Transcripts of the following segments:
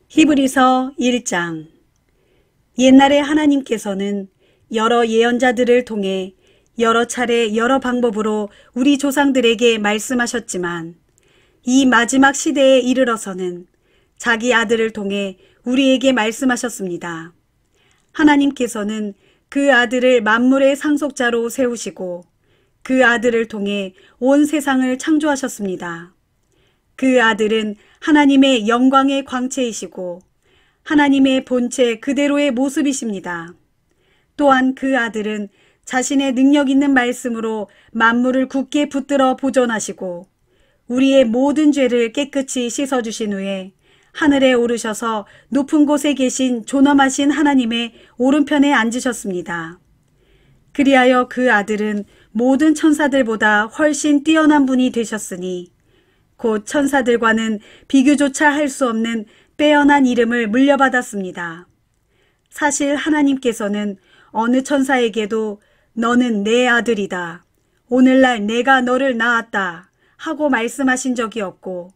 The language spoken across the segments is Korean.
히브리서 1장. 옛날에 하나님께서는 여러 예언자들을 통해 여러 차례 여러 방법으로 우리 조상들에게 말씀하셨지만 이 마지막 시대에 이르러서는 자기 아들을 통해 우리에게 말씀하셨습니다. 하나님께서는 그 아들을 만물의 상속자로 세우시고 그 아들을 통해 온 세상을 창조하셨습니다. 그 아들은 하나님의 영광의 광채이시고 하나님의 본체 그대로의 모습이십니다. 또한 그 아들은 자신의 능력 있는 말씀으로 만물을 굳게 붙들어 보존하시고 우리의 모든 죄를 깨끗이 씻어주신 후에 하늘에 오르셔서 높은 곳에 계신 존엄하신 하나님의 오른편에 앉으셨습니다. 그리하여 그 아들은 모든 천사들보다 훨씬 뛰어난 분이 되셨으니 곧 천사들과는 비교조차 할 수 없는 빼어난 이름을 물려받았습니다. 사실 하나님께서는 어느 천사에게도 너는 내 아들이다, 오늘날 내가 너를 낳았다 하고 말씀하신 적이 없고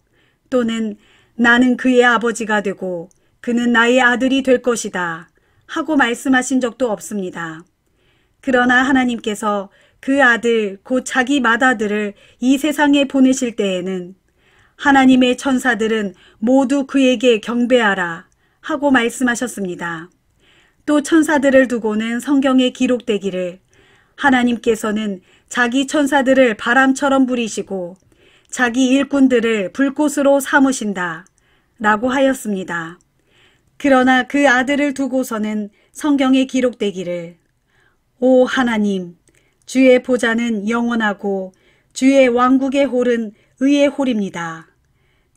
또는 나는 그의 아버지가 되고 그는 나의 아들이 될 것이다 하고 말씀하신 적도 없습니다. 그러나 하나님께서 그 아들 곧 자기 맏아들을 이 세상에 보내실 때에는 하나님의 천사들은 모두 그에게 경배하라 하고 말씀하셨습니다. 또 천사들을 두고는 성경에 기록되기를 하나님께서는 자기 천사들을 바람처럼 부리시고 자기 일꾼들을 불꽃으로 삼으신다 라고 하였습니다. 그러나 그 아들을 두고서는 성경에 기록되기를 오 하나님, 주의 보좌는 영원하고 주의 왕국의 홀은 의의 홀입니다.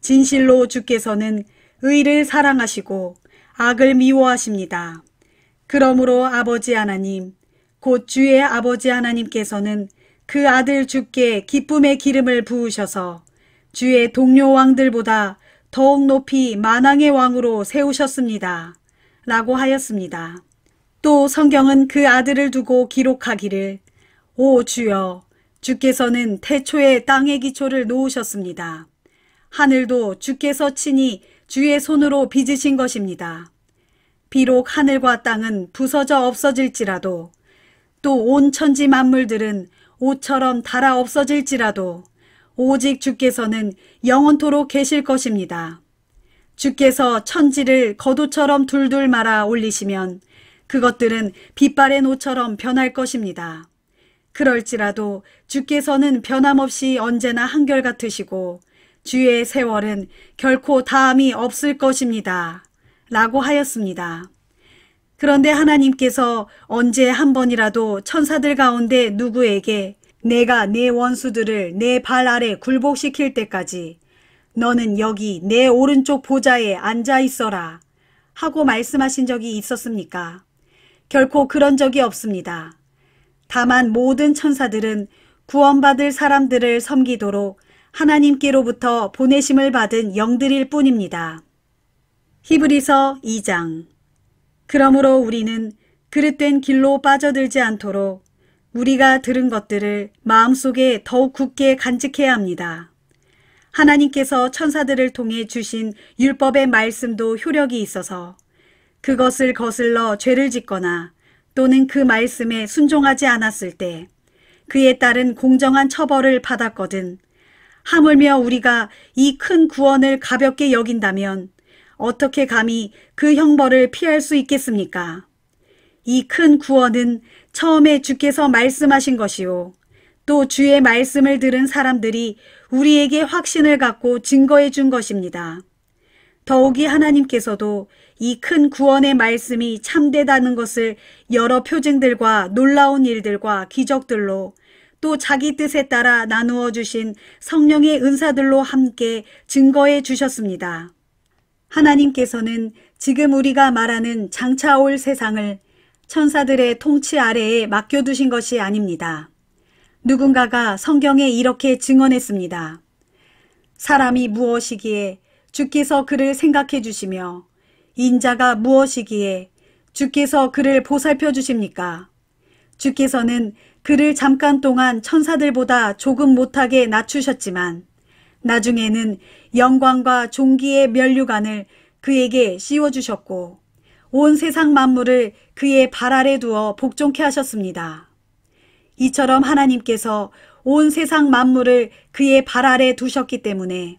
진실로 주께서는 의를 사랑하시고 악을 미워하십니다. 그러므로 아버지 하나님, 곧 주의 아버지 하나님께서는 그 아들 주께 기쁨의 기름을 부으셔서 주의 동료 왕들보다 더욱 높이 만왕의 왕으로 세우셨습니다. 라고 하였습니다. 또 성경은 그 아들을 두고 기록하기를 오 주여, 주께서는 태초에 땅의 기초를 놓으셨습니다. 하늘도 주께서 친히 주의 손으로 빚으신 것입니다. 비록 하늘과 땅은 부서져 없어질지라도 또 온 천지 만물들은 옷처럼 닳아 없어질지라도 오직 주께서는 영원토록 계실 것입니다. 주께서 천지를 겉옷처럼 둘둘 말아 올리시면 그것들은 빛바랜 옷처럼 변할 것입니다. 그럴지라도 주께서는 변함없이 언제나 한결같으시고 주의 세월은 결코 다함이 없을 것입니다. 라고 하였습니다. 그런데 하나님께서 언제 한 번이라도 천사들 가운데 누구에게 내가 내 원수들을 내 발 아래 굴복시킬 때까지 너는 여기 내 오른쪽 보좌에 앉아 있어라 하고 말씀하신 적이 있었습니까? 결코 그런 적이 없습니다. 다만 모든 천사들은 구원받을 사람들을 섬기도록 하나님께로부터 보내심을 받은 영들일 뿐입니다. 히브리서 2장. 그러므로 우리는 그릇된 길로 빠져들지 않도록 우리가 들은 것들을 마음속에 더욱 굳게 간직해야 합니다. 하나님께서 천사들을 통해 주신 율법의 말씀도 효력이 있어서 그것을 거슬러 죄를 짓거나 또는 그 말씀에 순종하지 않았을 때 그에 따른 공정한 처벌을 받았거든 하물며 우리가 이 큰 구원을 가볍게 여긴다면 어떻게 감히 그 형벌을 피할 수 있겠습니까? 이 큰 구원은 처음에 주께서 말씀하신 것이요 또 주의 말씀을 들은 사람들이 우리에게 확신을 갖고 증거해 준 것입니다. 더욱이 하나님께서도 이 큰 구원의 말씀이 참되다는 것을 여러 표징들과 놀라운 일들과 기적들로 또 자기 뜻에 따라 나누어 주신 성령의 은사들로 함께 증거해 주셨습니다. 하나님께서는 지금 우리가 말하는 장차 올 세상을 천사들의 통치 아래에 맡겨두신 것이 아닙니다. 누군가가 성경에 이렇게 증언했습니다. 사람이 무엇이기에 주께서 그를 생각해 주시며 인자가 무엇이기에 주께서 그를 보살펴 주십니까? 주께서는 그를 잠깐 동안 천사들보다 조금 못하게 낮추셨지만 나중에는 영광과 존귀의 면류관을 그에게 씌워주셨고 온 세상 만물을 그의 발 아래 두어 복종케 하셨습니다. 이처럼 하나님께서 온 세상 만물을 그의 발 아래 두셨기 때문에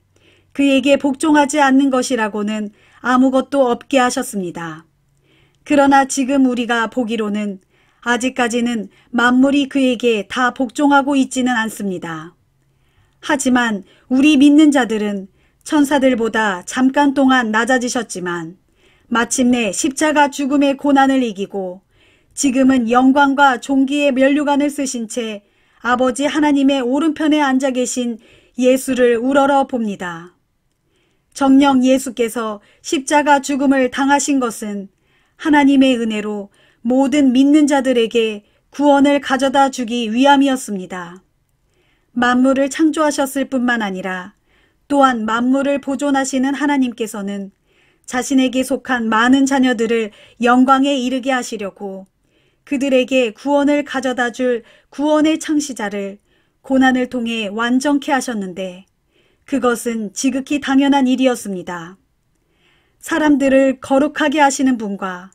그에게 복종하지 않는 것이라고는 아무것도 없게 하셨습니다. 그러나 지금 우리가 보기로는 아직까지는 만물이 그에게 다 복종하고 있지는 않습니다. 하지만 우리 믿는 자들은 천사들보다 잠깐 동안 낮아지셨지만 마침내 십자가 죽음의 고난을 이기고 지금은 영광과 존귀의 면류관을 쓰신 채 아버지 하나님의 오른편에 앉아 계신 예수를 우러러 봅니다. 정녕 예수께서 십자가 죽음을 당하신 것은 하나님의 은혜로 모든 믿는 자들에게 구원을 가져다 주기 위함이었습니다. 만물을 창조하셨을 뿐만 아니라 또한 만물을 보존하시는 하나님께서는 자신에게 속한 많은 자녀들을 영광에 이르게 하시려고 그들에게 구원을 가져다 줄 구원의 창시자를 고난을 통해 완전케 하셨는데 그것은 지극히 당연한 일이었습니다. 사람들을 거룩하게 하시는 분과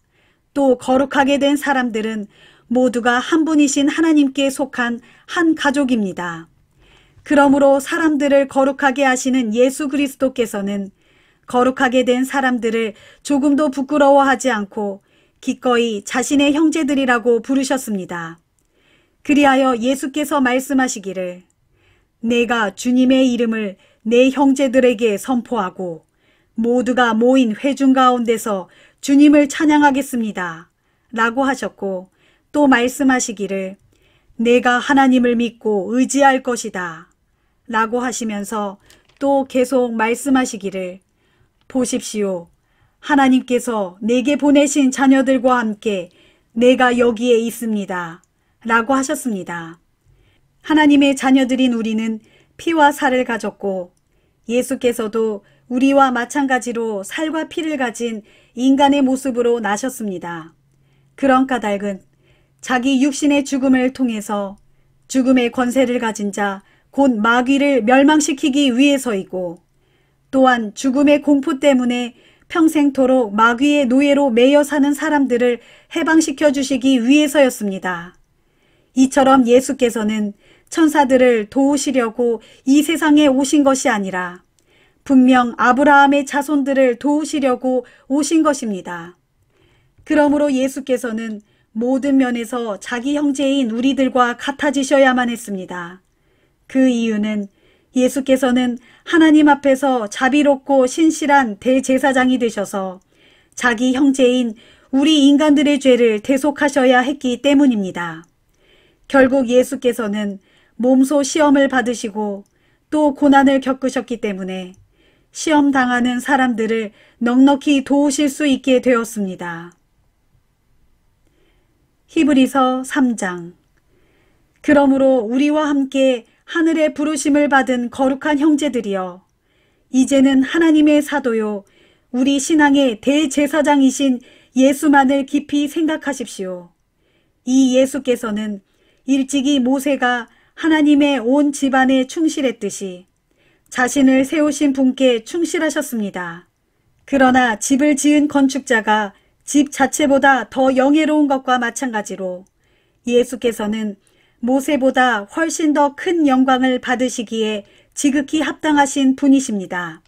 또 거룩하게 된 사람들은 모두가 한 분이신 하나님께 속한 한 가족입니다. 그러므로 사람들을 거룩하게 하시는 예수 그리스도께서는 거룩하게 된 사람들을 조금도 부끄러워하지 않고 기꺼이 자신의 형제들이라고 부르셨습니다. 그리하여 예수께서 말씀하시기를 내가 주님의 이름을 내 형제들에게 선포하고 모두가 모인 회중 가운데서 주님을 찬양하겠습니다. 라고 하셨고 또 말씀하시기를 내가 하나님을 믿고 의지할 것이다. 라고 하시면서 또 계속 말씀하시기를 보십시오. 하나님께서 내게 보내신 자녀들과 함께 내가 여기에 있습니다. 라고 하셨습니다. 하나님의 자녀들인 우리는 피와 살을 가졌고 예수께서도 우리와 마찬가지로 살과 피를 가진 인간의 모습으로 나셨습니다. 그런 까닭은 자기 육신의 죽음을 통해서 죽음의 권세를 가진 자, 곧 마귀를 멸망시키기 위해서이고 또한 죽음의 공포 때문에 평생토록 마귀의 노예로 매여 사는 사람들을 해방시켜 주시기 위해서였습니다. 이처럼 예수께서는 천사들을 도우시려고 이 세상에 오신 것이 아니라 분명 아브라함의 자손들을 도우시려고 오신 것입니다. 그러므로 예수께서는 모든 면에서 자기 형제인 우리들과 같아지셔야만 했습니다. 그 이유는 예수께서는 하나님 앞에서 자비롭고 신실한 대제사장이 되셔서 자기 형제인 우리 인간들의 죄를 대속하셔야 했기 때문입니다. 결국 예수께서는 몸소 시험을 받으시고 또 고난을 겪으셨기 때문에 시험 당하는 사람들을 넉넉히 도우실 수 있게 되었습니다. 히브리서 3장. 그러므로 우리와 함께 하늘의 부르심을 받은 거룩한 형제들이여, 이제는 하나님의 사도요 우리 신앙의 대제사장이신 예수만을 깊이 생각하십시오. 이 예수께서는 일찍이 모세가 하나님의 온 집안에 충실했듯이 자신을 세우신 분께 충실하셨습니다. 그러나 집을 지은 건축자가 집 자체보다 더 영예로운 것과 마찬가지로 예수께서는 모세보다 훨씬 더 큰 영광을 받으시기에 지극히 합당하신 분이십니다.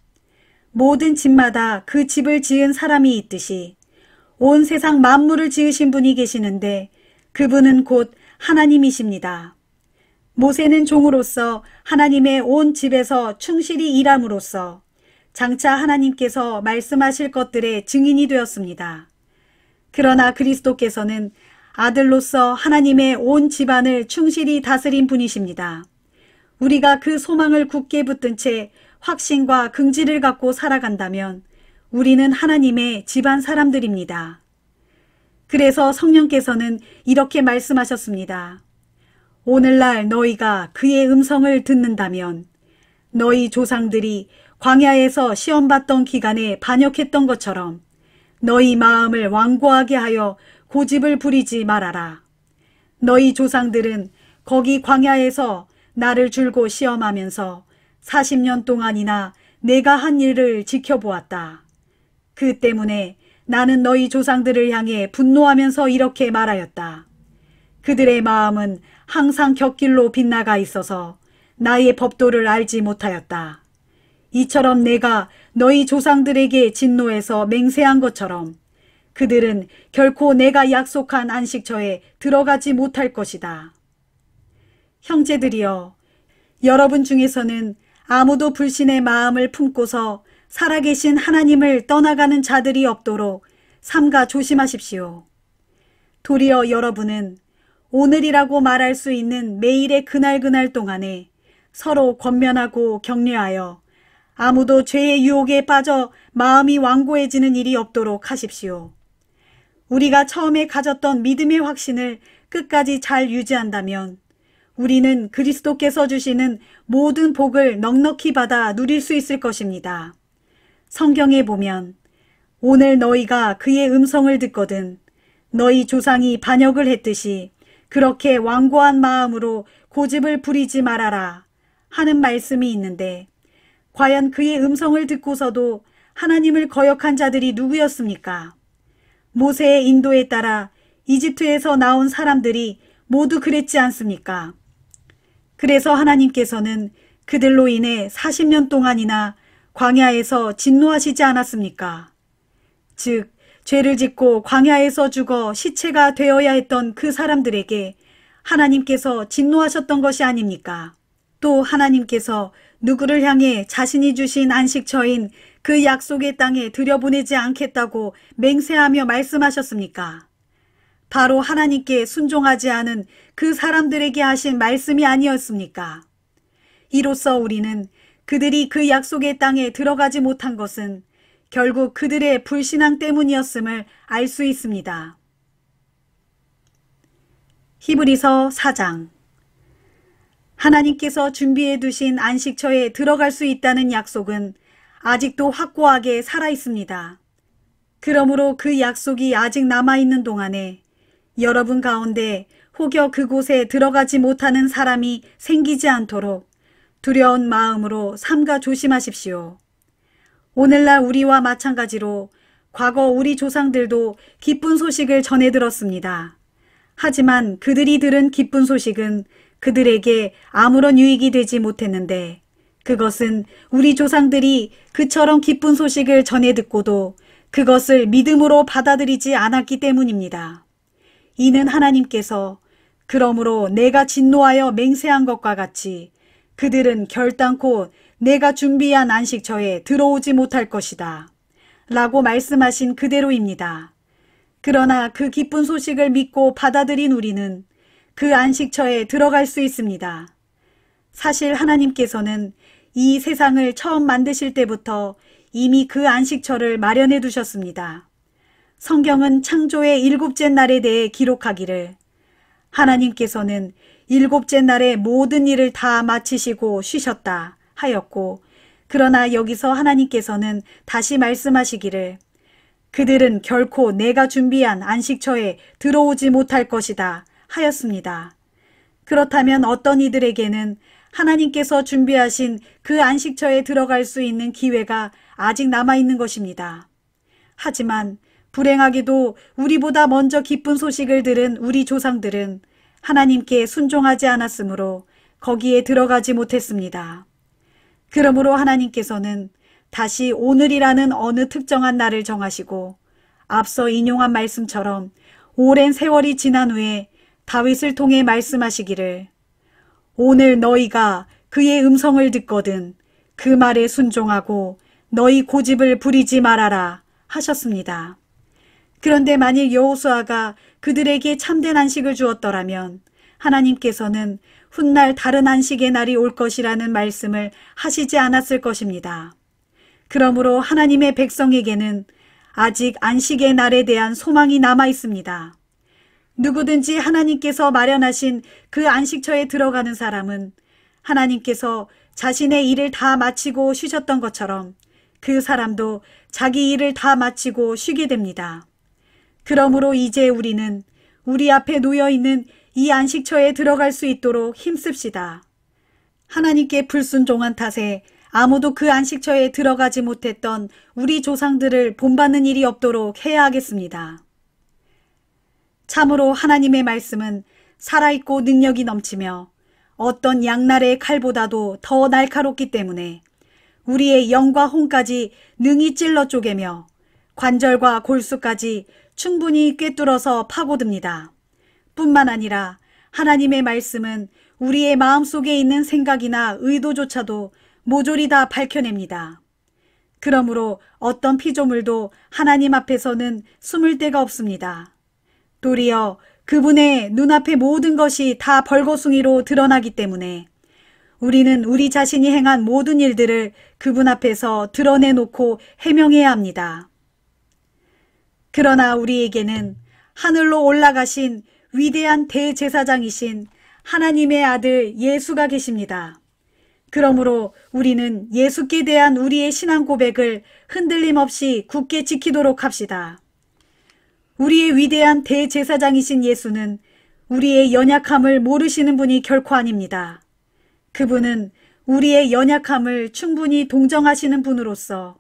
모든 집마다 그 집을 지은 사람이 있듯이 온 세상 만물을 지으신 분이 계시는데 그분은 곧 하나님이십니다. 모세는 종으로서 하나님의 온 집에서 충실히 일함으로써 장차 하나님께서 말씀하실 것들의 증인이 되었습니다. 그러나 그리스도께서는 아들로서 하나님의 온 집안을 충실히 다스린 분이십니다. 우리가 그 소망을 굳게 붙든 채 확신과 긍지를 갖고 살아간다면 우리는 하나님의 집안 사람들입니다. 그래서 성령께서는 이렇게 말씀하셨습니다. 오늘날 너희가 그의 음성을 듣는다면 너희 조상들이 광야에서 시험받던 기간에 반역했던 것처럼 너희 마음을 완고하게 하여 고집을 부리지 말아라. 너희 조상들은 거기 광야에서 나를 줄고 시험하면서 40년 동안이나 내가 한 일을 지켜보았다. 그 때문에 나는 너희 조상들을 향해 분노하면서 이렇게 말하였다. 그들의 마음은 항상 곁길로 빗나가 있어서 나의 법도를 알지 못하였다. 이처럼 내가 너희 조상들에게 진노해서 맹세한 것처럼 그들은 결코 내가 약속한 안식처에 들어가지 못할 것이다. 형제들이여, 여러분 중에서는 아무도 불신의 마음을 품고서 살아계신 하나님을 떠나가는 자들이 없도록 삼가 조심하십시오. 도리어 여러분은 오늘이라고 말할 수 있는 매일의 그날 동안에 서로 권면하고 격려하여 아무도 죄의 유혹에 빠져 마음이 완고해지는 일이 없도록 하십시오. 우리가 처음에 가졌던 믿음의 확신을 끝까지 잘 유지한다면 우리는 그리스도께서 주시는 모든 복을 넉넉히 받아 누릴 수 있을 것입니다. 성경에 보면 오늘 너희가 그의 음성을 듣거든 너희 조상이 반역을 했듯이 그렇게 완고한 마음으로 고집을 부리지 말아라 하는 말씀이 있는데 과연 그의 음성을 듣고서도 하나님을 거역한 자들이 누구였습니까? 모세의 인도에 따라 이집트에서 나온 사람들이 모두 그랬지 않습니까? 그래서 하나님께서는 그들로 인해 40년 동안이나 광야에서 진노하시지 않았습니까? 즉 죄를 짓고 광야에서 죽어 시체가 되어야 했던 그 사람들에게 하나님께서 진노하셨던 것이 아닙니까? 또 하나님께서 누구를 향해 자신이 주신 안식처인 그 약속의 땅에 들여보내지 않겠다고 맹세하며 말씀하셨습니까? 바로 하나님께 순종하지 않은 그 사람들에게 하신 말씀이 아니었습니까? 이로써 우리는 그들이 그 약속의 땅에 들어가지 못한 것은 결국 그들의 불신앙 때문이었음을 알 수 있습니다. 히브리서 4장. 하나님께서 준비해 두신 안식처에 들어갈 수 있다는 약속은 아직도 확고하게 살아 있습니다. 그러므로 그 약속이 아직 남아있는 동안에 여러분 가운데 혹여 그곳에 들어가지 못하는 사람이 생기지 않도록 두려운 마음으로 삼가 조심하십시오. 오늘날 우리와 마찬가지로 과거 우리 조상들도 기쁜 소식을 전해 들었습니다. 하지만 그들이 들은 기쁜 소식은 그들에게 아무런 유익이 되지 못했는데 그것은 우리 조상들이 그처럼 기쁜 소식을 전해 듣고도 그것을 믿음으로 받아들이지 않았기 때문입니다. 이는 하나님께서 그러므로 내가 진노하여 맹세한 것과 같이 그들은 결단코 내가 준비한 안식처에 들어오지 못할 것이다 라고 말씀하신 그대로입니다. 그러나 그 기쁜 소식을 믿고 받아들인 우리는 그 안식처에 들어갈 수 있습니다. 사실 하나님께서는 이 세상을 처음 만드실 때부터 이미 그 안식처를 마련해 두셨습니다. 성경은 창조의 7째 날에 대해 기록하기를 하나님께서는 7째 날에 모든 일을 다 마치시고 쉬셨다 하였고 그러나 여기서 하나님께서는 다시 말씀하시기를 그들은 결코 내가 준비한 안식처에 들어오지 못할 것이다 하였습니다. 그렇다면 어떤 이들에게는 하나님께서 준비하신 그 안식처에 들어갈 수 있는 기회가 아직 남아있는 것입니다. 하지만 불행하게도 우리보다 먼저 기쁜 소식을 들은 우리 조상들은 하나님께 순종하지 않았으므로 거기에 들어가지 못했습니다. 그러므로 하나님께서는 다시 오늘이라는 어느 특정한 날을 정하시고 앞서 인용한 말씀처럼 오랜 세월이 지난 후에 다윗을 통해 말씀하시기를 오늘 너희가 그의 음성을 듣거든 그 말에 순종하고 너희 고집을 부리지 말아라 하셨습니다. 그런데 만일 여호수아가 그들에게 참된 안식을 주었더라면 하나님께서는 훗날 다른 안식의 날이 올 것이라는 말씀을 하시지 않았을 것입니다. 그러므로 하나님의 백성에게는 아직 안식의 날에 대한 소망이 남아 있습니다. 누구든지 하나님께서 마련하신 그 안식처에 들어가는 사람은 하나님께서 자신의 일을 다 마치고 쉬셨던 것처럼 그 사람도 자기 일을 다 마치고 쉬게 됩니다. 그러므로 이제 우리는 우리 앞에 놓여있는 이 안식처에 들어갈 수 있도록 힘씁시다. 하나님께 불순종한 탓에 아무도 그 안식처에 들어가지 못했던 우리 조상들을 본받는 일이 없도록 해야 하겠습니다. 참으로 하나님의 말씀은 살아있고 능력이 넘치며 어떤 양날의 칼보다도 더 날카롭기 때문에 우리의 영과 혼까지 능히 찔러 쪼개며 관절과 골수까지 충분히 꿰뚫어서 파고듭니다. 뿐만 아니라 하나님의 말씀은 우리의 마음속에 있는 생각이나 의도조차도 모조리 다 밝혀냅니다. 그러므로 어떤 피조물도 하나님 앞에서는 숨을 데가 없습니다. 도리어 그분의 눈앞에 모든 것이 다 벌거숭이로 드러나기 때문에 우리는 우리 자신이 행한 모든 일들을 그분 앞에서 드러내놓고 해명해야 합니다. 그러나 우리에게는 하늘로 올라가신 위대한 대제사장이신 하나님의 아들 예수가 계십니다. 그러므로 우리는 예수께 대한 우리의 신앙 고백을 흔들림 없이 굳게 지키도록 합시다. 우리의 위대한 대제사장이신 예수는 우리의 연약함을 모르시는 분이 결코 아닙니다. 그분은 우리의 연약함을 충분히 동정하시는 분으로서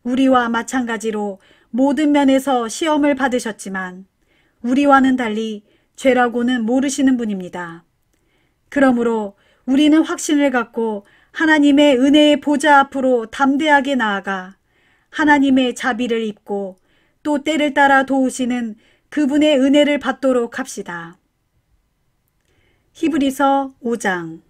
우리와 마찬가지로 모든 면에서 시험을 받으셨지만 우리와는 달리 죄라고는 모르시는 분입니다. 그러므로 우리는 확신을 갖고 하나님의 은혜의 보좌 앞으로 담대하게 나아가 하나님의 자비를 입고 또 때를 따라 도우시는 그분의 은혜를 받도록 합시다. 히브리서 5장.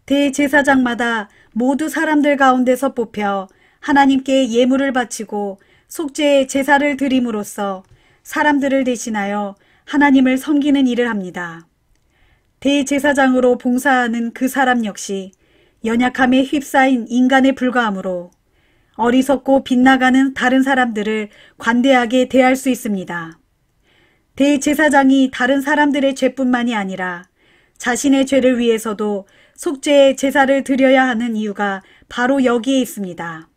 대제사장마다 모두 사람들 가운데서 뽑혀 하나님께 예물을 바치고 속죄의 제사를 드림으로써 사람들을 대신하여 하나님을 섬기는 일을 합니다. 대제사장으로 봉사하는 그 사람 역시 연약함에 휩싸인 인간에 불과하므로 어리석고 빗나가는 다른 사람들을 관대하게 대할 수 있습니다. 대제사장이 다른 사람들의 죄뿐만이 아니라 자신의 죄를 위해서도 속죄의 제사를 드려야 하는 이유가 바로 여기에 있습니다.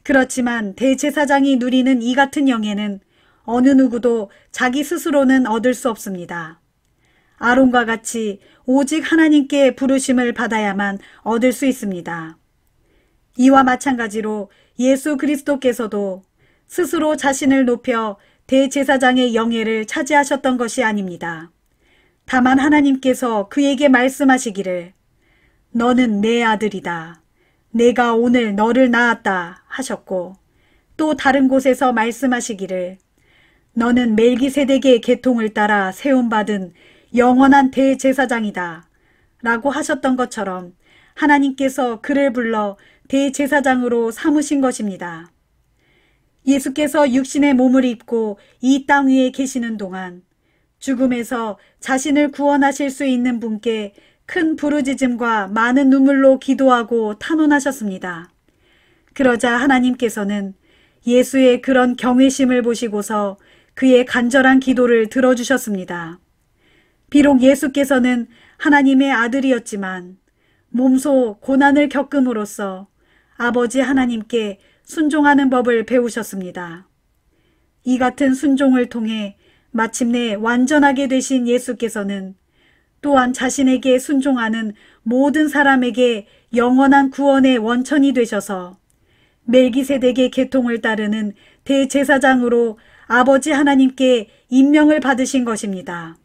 그렇지만 대제사장이 누리는 이 같은 영예는 어느 누구도 자기 스스로는 얻을 수 없습니다. 아론과 같이 오직 하나님께 부르심을 받아야만 얻을 수 있습니다. 이와 마찬가지로 예수 그리스도께서도 스스로 자신을 높여 대제사장의 영예를 차지하셨던 것이 아닙니다. 다만 하나님께서 그에게 말씀하시기를 너는 내 아들이다. 내가 오늘 너를 낳았다 하셨고 또 다른 곳에서 말씀하시기를 너는 멜기세덱의 계통을 따라 세움받은 영원한 대제사장이다 라고 하셨던 것처럼 하나님께서 그를 불러 대제사장으로 삼으신 것입니다. 예수께서 육신의 몸을 입고 이 땅 위에 계시는 동안 죽음에서 자신을 구원하실 수 있는 분께 큰 부르짖음과 많은 눈물로 기도하고 탄원하셨습니다. 그러자 하나님께서는 예수의 그런 경외심을 보시고서 그의 간절한 기도를 들어주셨습니다. 비록 예수께서는 하나님의 아들이었지만 몸소 고난을 겪음으로써 아버지 하나님께 순종하는 법을 배우셨습니다. 이 같은 순종을 통해 마침내 완전하게 되신 예수께서는 또한 자신에게 순종하는 모든 사람에게 영원한 구원의 원천이 되셔서 멜기세덱의 계통을 따르는 대제사장으로 아버지 하나님께 임명을 받으신 것입니다.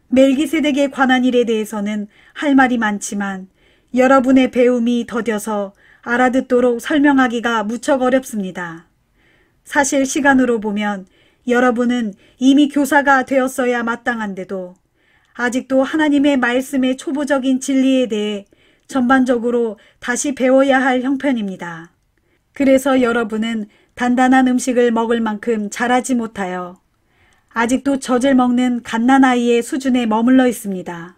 멜기세덱에 관한 일에 대해서는 할 말이 많지만 여러분의 배움이 더뎌서 알아듣도록 설명하기가 무척 어렵습니다. 사실 시간으로 보면 여러분은 이미 교사가 되었어야 마땅한데도 아직도 하나님의 말씀의 초보적인 진리에 대해 전반적으로 다시 배워야 할 형편입니다. 그래서 여러분은 단단한 음식을 먹을 만큼 자라지 못하여 아직도 젖을 먹는 갓난아이의 수준에 머물러 있습니다.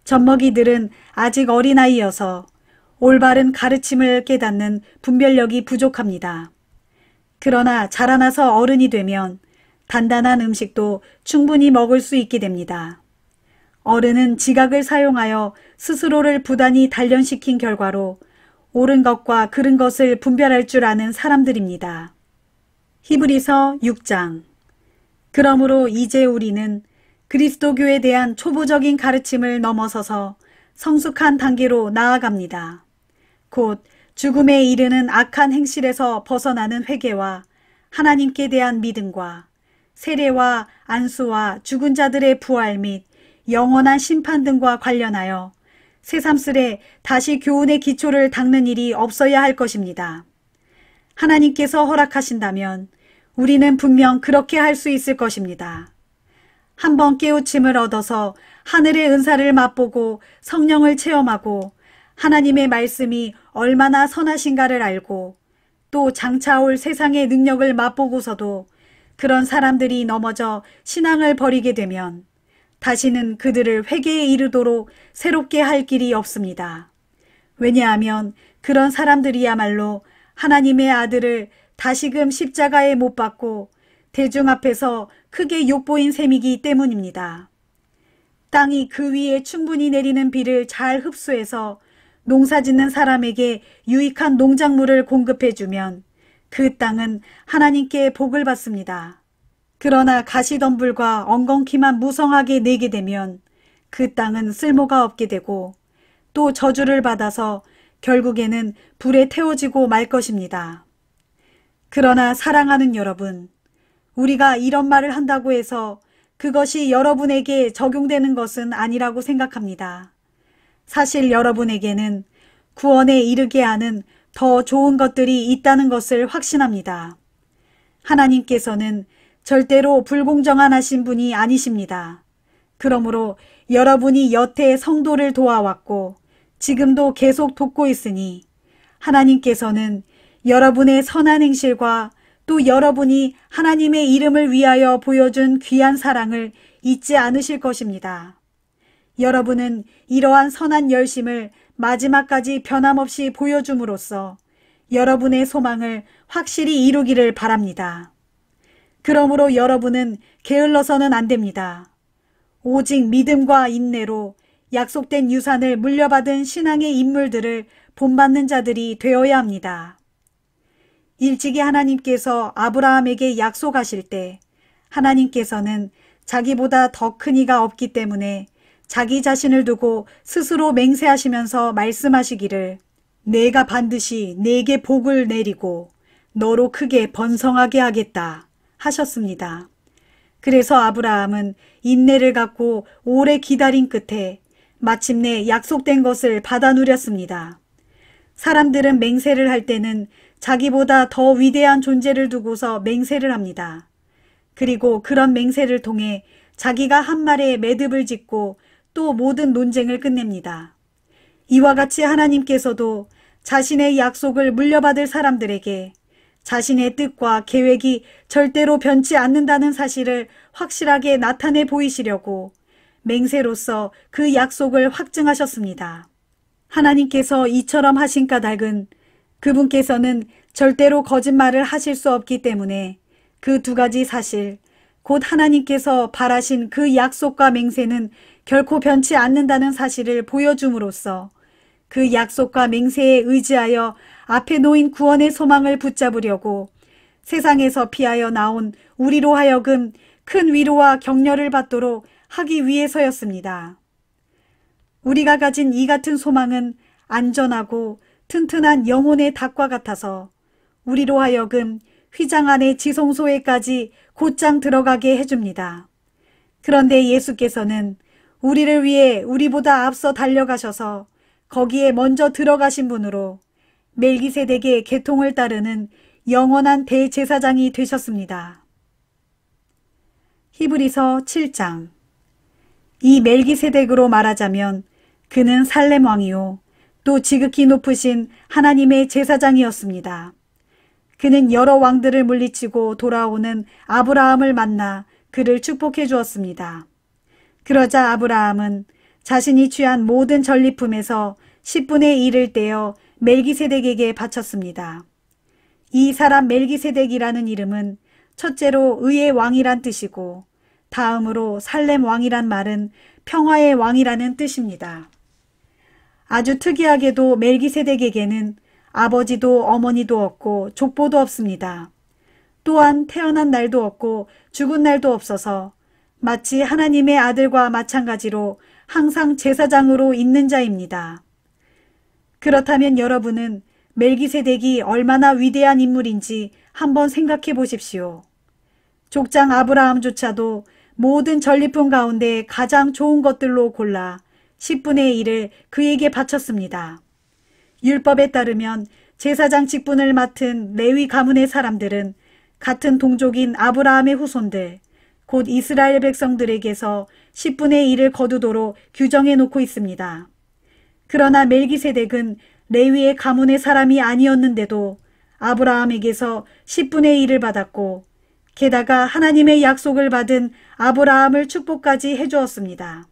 젖먹이들은 아직 어린아이여서 올바른 가르침을 깨닫는 분별력이 부족합니다. 그러나 자라나서 어른이 되면 단단한 음식도 충분히 먹을 수 있게 됩니다. 어른은 지각을 사용하여 스스로를 부단히 단련시킨 결과로 옳은 것과 그른 것을 분별할 줄 아는 사람들입니다. 히브리서 6장. 그러므로 이제 우리는 그리스도교에 대한 초보적인 가르침을 넘어서서 성숙한 단계로 나아갑니다. 곧 죽음에 이르는 악한 행실에서 벗어나는 회개와 하나님께 대한 믿음과 세례와 안수와 죽은 자들의 부활 및 영원한 심판 등과 관련하여 새삼스레 다시 교훈의 기초를 닦는 일이 없어야 할 것입니다. 하나님께서 허락하신다면 우리는 분명 그렇게 할 수 있을 것입니다. 한번 깨우침을 얻어서 하늘의 은사를 맛보고 성령을 체험하고 하나님의 말씀이 얼마나 선하신가를 알고 또 장차 올 세상의 능력을 맛보고서도 그런 사람들이 넘어져 신앙을 버리게 되면 다시는 그들을 회개에 이르도록 새롭게 할 길이 없습니다. 왜냐하면 그런 사람들이야말로 하나님의 아들을 다시금 십자가에 못 박고 대중 앞에서 크게 욕보인 셈이기 때문입니다. 땅이 그 위에 충분히 내리는 비를 잘 흡수해서 농사짓는 사람에게 유익한 농작물을 공급해주면 그 땅은 하나님께 복을 받습니다. 그러나 가시덤불과 엉겅퀴만 무성하게 내게 되면 그 땅은 쓸모가 없게 되고 또 저주를 받아서 결국에는 불에 태워지고 말 것입니다. 그러나 사랑하는 여러분, 우리가 이런 말을 한다고 해서 그것이 여러분에게 적용되는 것은 아니라고 생각합니다. 사실 여러분에게는 구원에 이르게 하는 더 좋은 것들이 있다는 것을 확신합니다. 하나님께서는 절대로 불공정한 하신 분이 아니십니다. 그러므로 여러분이 여태 성도를 도와왔고 지금도 계속 돕고 있으니 하나님께서는 여러분의 선한 행실과 또 여러분이 하나님의 이름을 위하여 보여준 귀한 사랑을 잊지 않으실 것입니다. 여러분은 이러한 선한 열심을 마지막까지 변함없이 보여줌으로써 여러분의 소망을 확실히 이루기를 바랍니다. 그러므로 여러분은 게을러서는 안 됩니다. 오직 믿음과 인내로 약속된 유산을 물려받은 신앙의 인물들을 본받는 자들이 되어야 합니다. 일찍이 하나님께서 아브라함에게 약속하실 때 하나님께서는 자기보다 더 큰 이가 없기 때문에 자기 자신을 두고 스스로 맹세하시면서 말씀하시기를 내가 반드시 네게 복을 내리고 너로 크게 번성하게 하겠다 하셨습니다. 그래서 아브라함은 인내를 갖고 오래 기다린 끝에 마침내 약속된 것을 받아 누렸습니다. 사람들은 맹세를 할 때는 자기보다 더 위대한 존재를 두고서 맹세를 합니다. 그리고 그런 맹세를 통해 자기가 한 말에 매듭을 짓고 또 모든 논쟁을 끝냅니다. 이와 같이 하나님께서도 자신의 약속을 물려받을 사람들에게 자신의 뜻과 계획이 절대로 변치 않는다는 사실을 확실하게 나타내 보이시려고 맹세로서 그 약속을 확증하셨습니다. 하나님께서 이처럼 하신 까닭은 그분께서는 절대로 거짓말을 하실 수 없기 때문에 그 두 가지 사실, 곧 하나님께서 바라신 그 약속과 맹세는 결코 변치 않는다는 사실을 보여줌으로써 그 약속과 맹세에 의지하여 앞에 놓인 구원의 소망을 붙잡으려고 세상에서 피하여 나온 우리로 하여금 큰 위로와 격려를 받도록 하기 위해서였습니다. 우리가 가진 이 같은 소망은 안전하고 튼튼한 영혼의 닭과 같아서 우리로 하여금 휘장 안의 지성소에까지 곧장 들어가게 해줍니다. 그런데 예수께서는 우리를 위해 우리보다 앞서 달려가셔서 거기에 먼저 들어가신 분으로 멜기세덱의 계통을 따르는 영원한 대제사장이 되셨습니다. 히브리서 7장. 이 멜기세덱으로 말하자면 그는 살렘 왕이요 또 지극히 높으신 하나님의 제사장이었습니다. 그는 여러 왕들을 물리치고 돌아오는 아브라함을 만나 그를 축복해 주었습니다. 그러자 아브라함은 자신이 취한 모든 전리품에서 10분의 1을 떼어 멜기세덱에게 바쳤습니다. 이 사람 멜기세덱이라는 이름은 첫째로 의의 왕이란 뜻이고 다음으로 살렘 왕이란 말은 평화의 왕이라는 뜻입니다. 아주 특이하게도 멜기세덱에게는 아버지도 어머니도 없고 족보도 없습니다. 또한 태어난 날도 없고 죽은 날도 없어서 마치 하나님의 아들과 마찬가지로 항상 제사장으로 있는 자입니다. 그렇다면 여러분은 멜기세덱이 얼마나 위대한 인물인지 한번 생각해 보십시오. 족장 아브라함조차도 모든 전리품 가운데 가장 좋은 것들로 골라 10분의 1을 그에게 바쳤습니다. 율법에 따르면 제사장 직분을 맡은 레위 가문의 사람들은 같은 동족인 아브라함의 후손들, 곧 이스라엘 백성들에게서 10분의 1을 거두도록 규정해 놓고 있습니다. 그러나 멜기세덱은 레위의 가문의 사람이 아니었는데도 아브라함에게서 10분의 1을 받았고 게다가 하나님의 약속을 받은 아브라함을 축복까지 해주었습니다.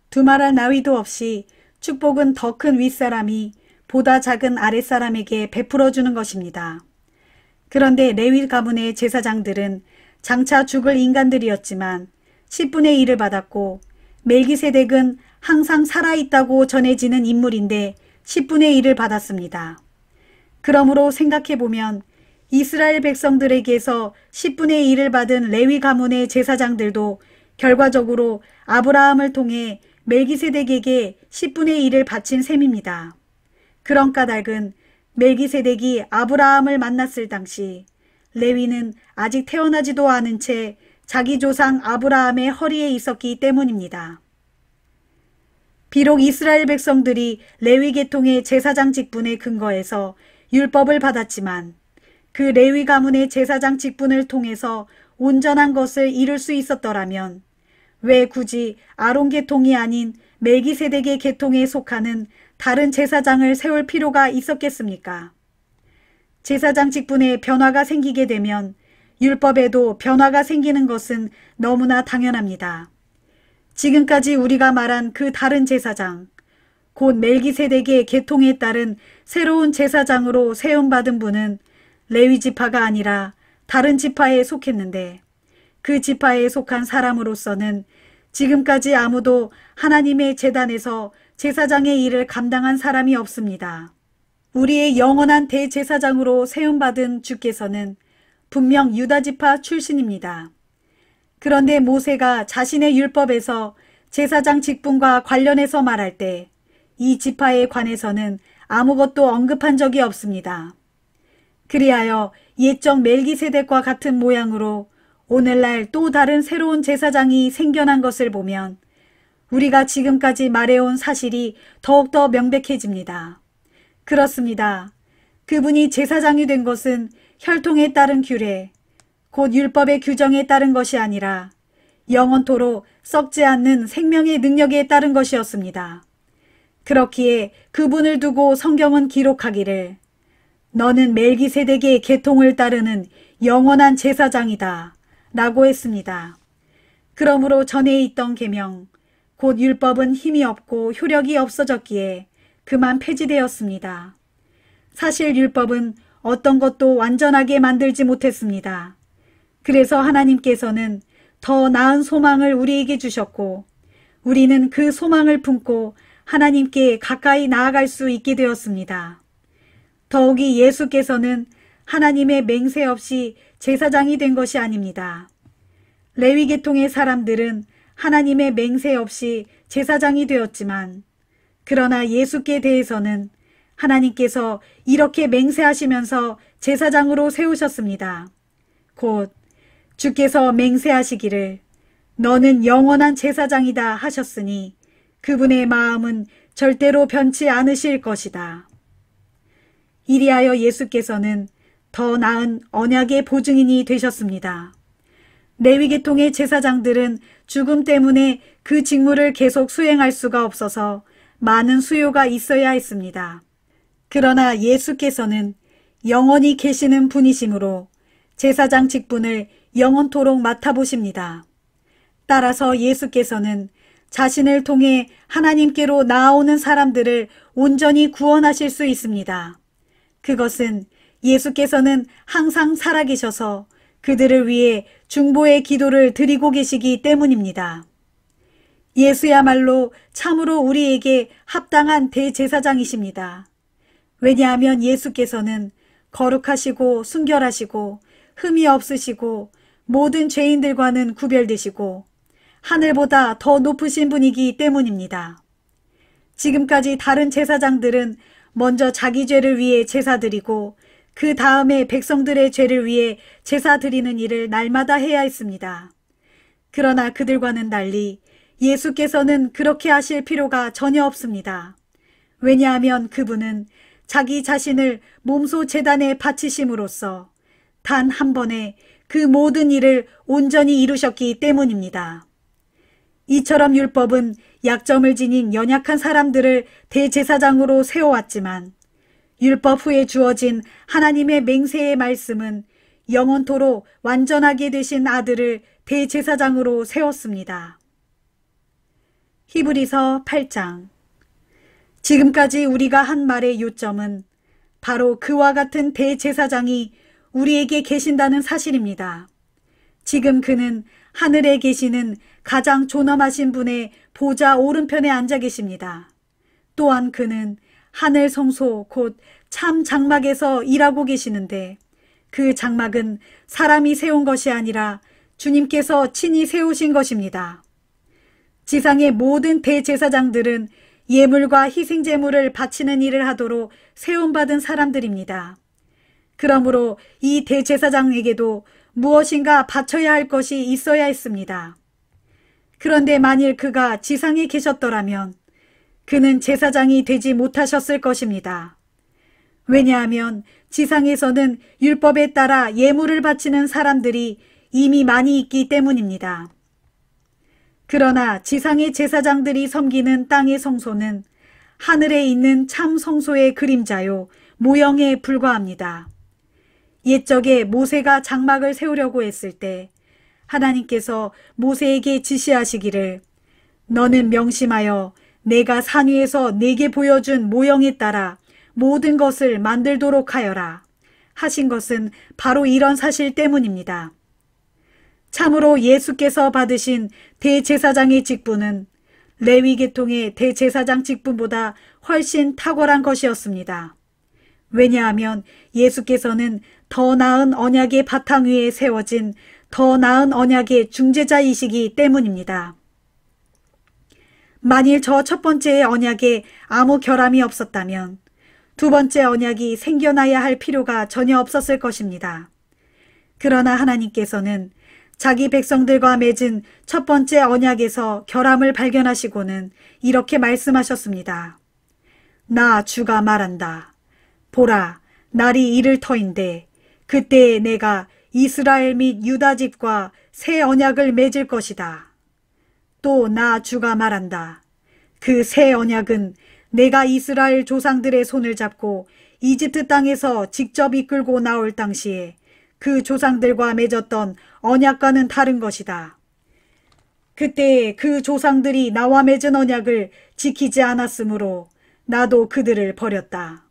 두말할 나위도 없이 축복은 더 큰 윗사람이 보다 작은 아랫사람에게 베풀어 주는 것입니다. 그런데 레위 가문의 제사장들은 장차 죽을 인간들이었지만 10분의 1을 받았고 멜기세덱은 항상 살아있다고 전해지는 인물인데 10분의 1을 받았습니다. 그러므로 생각해보면 이스라엘 백성들에게서 10분의 1을 받은 레위 가문의 제사장들도 결과적으로 아브라함을 통해 멜기세덱에게 10분의 1을 바친 셈입니다. 그런 까닭은 멜기세덱이 아브라함을 만났을 당시 레위는 아직 태어나지도 않은 채 자기 조상 아브라함의 허리에 있었기 때문입니다. 비록 이스라엘 백성들이 레위 계통의 제사장 직분에 근거해서 율법을 받았지만 그 레위 가문의 제사장 직분을 통해서 온전한 것을 이룰 수 있었더라면 왜 굳이 아론 계통이 아닌 멜기세덱의 계통에 속하는 다른 제사장을 세울 필요가 있었겠습니까? 제사장 직분에 변화가 생기게 되면 율법에도 변화가 생기는 것은 너무나 당연합니다. 지금까지 우리가 말한 그 다른 제사장, 곧 멜기세덱의 계통에 따른 새로운 제사장으로 세움받은 분은 레위 지파가 아니라 다른 지파에 속했는데 그 지파에 속한 사람으로서는 지금까지 아무도 하나님의 제단에서 제사장의 일을 감당한 사람이 없습니다. 우리의 영원한 대제사장으로 세움받은 주께서는 분명 유다 지파 출신입니다. 그런데 모세가 자신의 율법에서 제사장 직분과 관련해서 말할 때 이 지파에 관해서는 아무것도 언급한 적이 없습니다. 그리하여 옛적 멜기세덱과 같은 모양으로 오늘날 또 다른 새로운 제사장이 생겨난 것을 보면 우리가 지금까지 말해온 사실이 더욱더 명백해집니다. 그렇습니다. 그분이 제사장이 된 것은 혈통에 따른 규례, 곧 율법의 규정에 따른 것이 아니라 영원토록 썩지 않는 생명의 능력에 따른 것이었습니다. 그렇기에 그분을 두고 성경은 기록하기를 너는 멜기세덱의 계통을 따르는 영원한 제사장이다 라고 했습니다. 그러므로 전에 있던 계명, 곧 율법은 힘이 없고 효력이 없어졌기에 그만 폐지되었습니다. 사실 율법은 어떤 것도 완전하게 만들지 못했습니다. 그래서 하나님께서는 더 나은 소망을 우리에게 주셨고 우리는 그 소망을 품고 하나님께 가까이 나아갈 수 있게 되었습니다. 더욱이 예수께서는 하나님의 맹세 없이 제사장이 된 것이 아닙니다. 레위 계통의 사람들은 하나님의 맹세 없이 제사장이 되었지만 그러나 예수께 대해서는 하나님께서 이렇게 맹세하시면서 제사장으로 세우셨습니다. 곧 주께서 맹세하시기를 너는 영원한 제사장이다 하셨으니 그분의 마음은 절대로 변치 않으실 것이다. 이리하여 예수께서는 더 나은 언약의 보증인이 되셨습니다. 레위 계통의 제사장들은 죽음 때문에 그 직무를 계속 수행할 수가 없어서 많은 수요가 있어야 했습니다. 그러나 예수께서는 영원히 계시는 분이시므로 제사장 직분을 영원토록 맡아보십니다. 따라서 예수께서는 자신을 통해 하나님께로 나아오는 사람들을 온전히 구원하실 수 있습니다. 그것은 예수께서는 항상 살아계셔서 그들을 위해 중보의 기도를 드리고 계시기 때문입니다. 예수야말로 참으로 우리에게 합당한 대제사장이십니다. 왜냐하면 예수께서는 거룩하시고 순결하시고 흠이 없으시고 모든 죄인들과는 구별되시고 하늘보다 더 높으신 분이기 때문입니다. 지금까지 다른 제사장들은 먼저 자기 죄를 위해 제사 드리고 그 다음에 백성들의 죄를 위해 제사 드리는 일을 날마다 해야 했습니다. 그러나 그들과는 달리 예수께서는 그렇게 하실 필요가 전혀 없습니다. 왜냐하면 그분은 자기 자신을 몸소 제단에 바치심으로써 단 한 번에 그 모든 일을 온전히 이루셨기 때문입니다. 이처럼 율법은 약점을 지닌 연약한 사람들을 대제사장으로 세워왔지만 율법 후에 주어진 하나님의 맹세의 말씀은 영원토록 완전하게 되신 아들을 대제사장으로 세웠습니다. 히브리서 8장. 지금까지 우리가 한 말의 요점은 바로 그와 같은 대제사장이 우리에게 계신다는 사실입니다. 지금 그는 하늘에 계시는 가장 존엄하신 분의 보좌 오른편에 앉아 계십니다. 또한 그는 하늘 성소 곧 참 장막에서 일하고 계시는데 그 장막은 사람이 세운 것이 아니라 주님께서 친히 세우신 것입니다. 지상의 모든 대제사장들은 예물과 희생제물을 바치는 일을 하도록 세움받은 사람들입니다. 그러므로 이 대제사장에게도 무엇인가 바쳐야 할 것이 있어야 했습니다. 그런데 만일 그가 지상에 계셨더라면 그는 제사장이 되지 못하셨을 것입니다. 왜냐하면 지상에서는 율법에 따라 예물을 바치는 사람들이 이미 많이 있기 때문입니다. 그러나 지상의 제사장들이 섬기는 땅의 성소는 하늘에 있는 참 성소의 그림자요 모형에 불과합니다. 옛적에 모세가 장막을 세우려고 했을 때 하나님께서 모세에게 지시하시기를 너는 명심하여 내가 산 위에서 내게 보여준 모형에 따라 모든 것을 만들도록 하여라 하신 것은 바로 이런 사실 때문입니다. 참으로 예수께서 받으신 대제사장의 직분은 레위 계통의 대제사장 직분보다 훨씬 탁월한 것이었습니다. 왜냐하면 예수께서는 더 나은 언약의 바탕 위에 세워진 더 나은 언약의 중재자이시기 때문입니다. 만일 저 첫 번째의 언약에 아무 결함이 없었다면 두 번째 언약이 생겨나야 할 필요가 전혀 없었을 것입니다. 그러나 하나님께서는 자기 백성들과 맺은 첫 번째 언약에서 결함을 발견하시고는 이렇게 말씀하셨습니다. 나 주가 말한다. 보라, 날이 이를 터인데 그때에 내가 이스라엘 및 유다 집과 새 언약을 맺을 것이다. 또 나 주가 말한다. 그 새 언약은 내가 이스라엘 조상들의 손을 잡고 이집트 땅에서 직접 이끌고 나올 당시에 그 조상들과 맺었던 언약과는 다른 것이다. 그때에 그 조상들이 나와 맺은 언약을 지키지 않았으므로 나도 그들을 버렸다.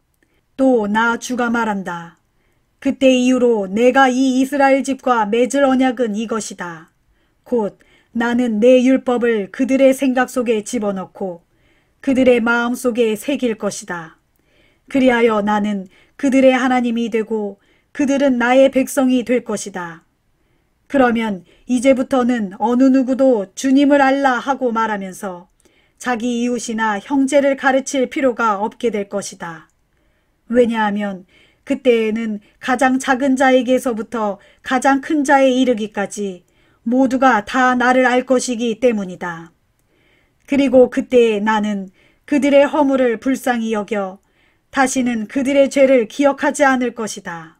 또 나 주가 말한다. 그때 이후로 내가 이 이스라엘 집과 맺을 언약은 이것이다. 곧 나는 내 율법을 그들의 생각 속에 집어넣고 그들의 마음 속에 새길 것이다. 그리하여 나는 그들의 하나님이 되고 그들은 나의 백성이 될 것이다. 그러면 이제부터는 어느 누구도 주님을 알라 하고 말하면서 자기 이웃이나 형제를 가르칠 필요가 없게 될 것이다. 왜냐하면 그때에는 가장 작은 자에게서부터 가장 큰 자에 이르기까지 모두가 다 나를 알 것이기 때문이다. 그리고 그때에 나는 그들의 허물을 불쌍히 여겨 다시는 그들의 죄를 기억하지 않을 것이다.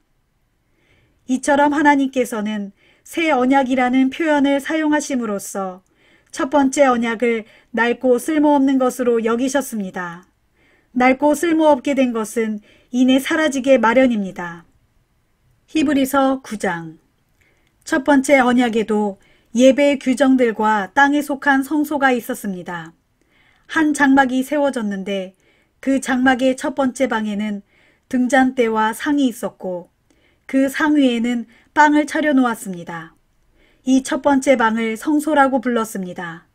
이처럼 하나님께서는 새 언약이라는 표현을 사용하심으로써 첫 번째 언약을 낡고 쓸모없는 것으로 여기셨습니다. 낡고 쓸모없게 된 것은 이내 사라지게 마련입니다. 히브리서 9장. 첫 번째 언약에도 예배 규정들과 땅에 속한 성소가 있었습니다. 한 장막이 세워졌는데 그 장막의 첫 번째 방에는 등잔대와 상이 있었고 그 상 위에는 빵을 차려놓았습니다. 이 첫 번째 방을 성소라고 불렀습니다.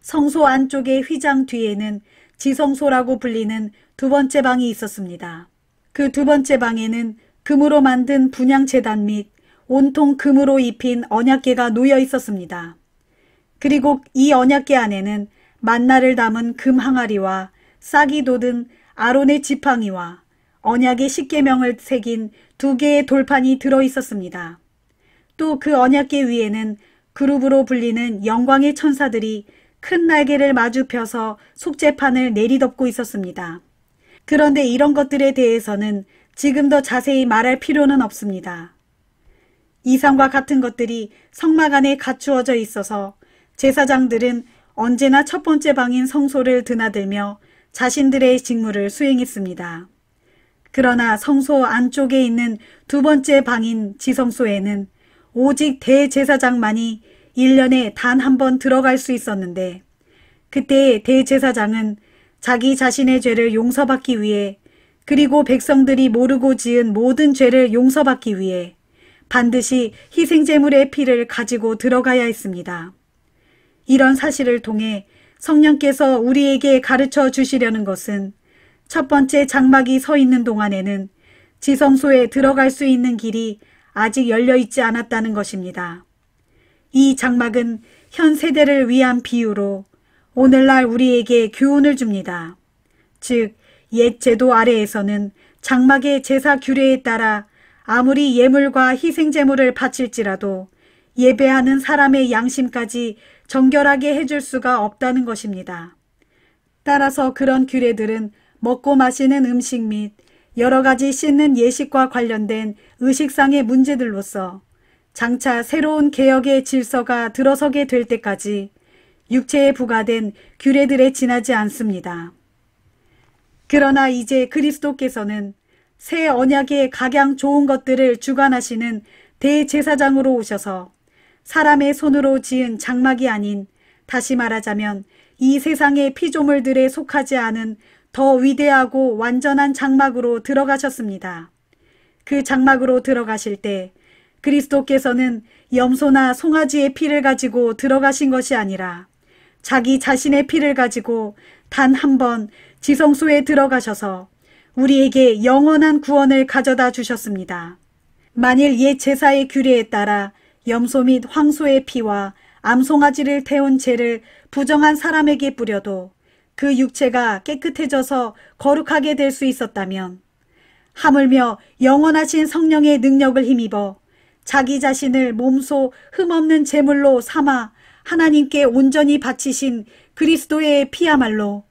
성소 안쪽의 휘장 뒤에는 지성소라고 불리는 두 번째 방이 있었습니다. 그 두 번째 방에는 금으로 만든 분향제단 및 온통 금으로 입힌 언약궤가 놓여 있었습니다. 그리고 이 언약궤 안에는 만나를 담은 금 항아리와 싹이 돋은 아론의 지팡이와 언약의 십계명을 새긴 2개의 돌판이 들어있었습니다. 또 그 언약궤 위에는 그룹으로 불리는 영광의 천사들이 큰 날개를 마주 펴서 속죄판을 내리덮고 있었습니다. 그런데 이런 것들에 대해서는 지금 더 자세히 말할 필요는 없습니다. 이상과 같은 것들이 성막 안에 갖추어져 있어서 제사장들은 언제나 첫 번째 방인 성소를 드나들며 자신들의 직무를 수행했습니다. 그러나 성소 안쪽에 있는 2번째 방인 지성소에는 오직 대제사장만이 1년에 단 한 번 들어갈 수 있었는데, 그때 대제사장은 자기 자신의 죄를 용서받기 위해, 그리고 백성들이 모르고 지은 모든 죄를 용서받기 위해 반드시 희생제물의 피를 가지고 들어가야 했습니다. 이런 사실을 통해 성령께서 우리에게 가르쳐 주시려는 것은 첫 번째 장막이 서 있는 동안에는 지성소에 들어갈 수 있는 길이 아직 열려 있지 않았다는 것입니다. 이 장막은 현 세대를 위한 비유로 오늘날 우리에게 교훈을 줍니다. 즉, 옛 제도 아래에서는 장막의 제사 규례에 따라 아무리 예물과 희생제물을 바칠지라도 예배하는 사람의 양심까지 정결하게 해줄 수가 없다는 것입니다. 따라서 그런 규례들은 먹고 마시는 음식 및 여러 가지 씻는 예식과 관련된 의식상의 문제들로서 장차 새로운 개혁의 질서가 들어서게 될 때까지 육체에 부과된 규례들에 지나지 않습니다. 그러나 이제 그리스도께서는 새 언약의 각양 좋은 것들을 주관하시는 대제사장으로 오셔서 사람의 손으로 지은 장막이 아닌, 다시 말하자면 이 세상의 피조물들에 속하지 않은 더 위대하고 완전한 장막으로 들어가셨습니다. 그 장막으로 들어가실 때 그리스도께서는 염소나 송아지의 피를 가지고 들어가신 것이 아니라 자기 자신의 피를 가지고 단 한 번 지성소에 들어가셔서 우리에게 영원한 구원을 가져다 주셨습니다. 만일 옛 제사의 규례에 따라 염소 및 황소의 피와 암송아지를 태운 죄를 부정한 사람에게 뿌려도 그 육체가 깨끗해져서 거룩하게 될 수 있었다면, 하물며 영원하신 성령의 능력을 힘입어 자기 자신을 몸소 흠없는 제물로 삼아 하나님께 온전히 바치신 그리스도의 피야말로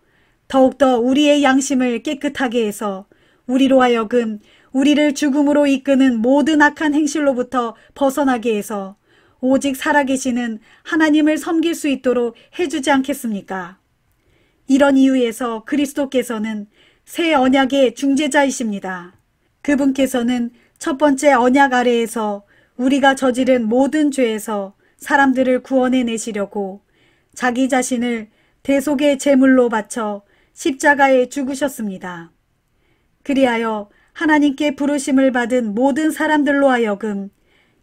더욱더 우리의 양심을 깨끗하게 해서 우리로 하여금 우리를 죽음으로 이끄는 모든 악한 행실로부터 벗어나게 해서 오직 살아계시는 하나님을 섬길 수 있도록 해주지 않겠습니까? 이런 이유에서 그리스도께서는 새 언약의 중재자이십니다. 그분께서는 첫 번째 언약 아래에서 우리가 저지른 모든 죄에서 사람들을 구원해 내시려고 자기 자신을 대속의 제물로 바쳐 십자가에 죽으셨습니다. 그리하여 하나님께 부르심을 받은 모든 사람들로 하여금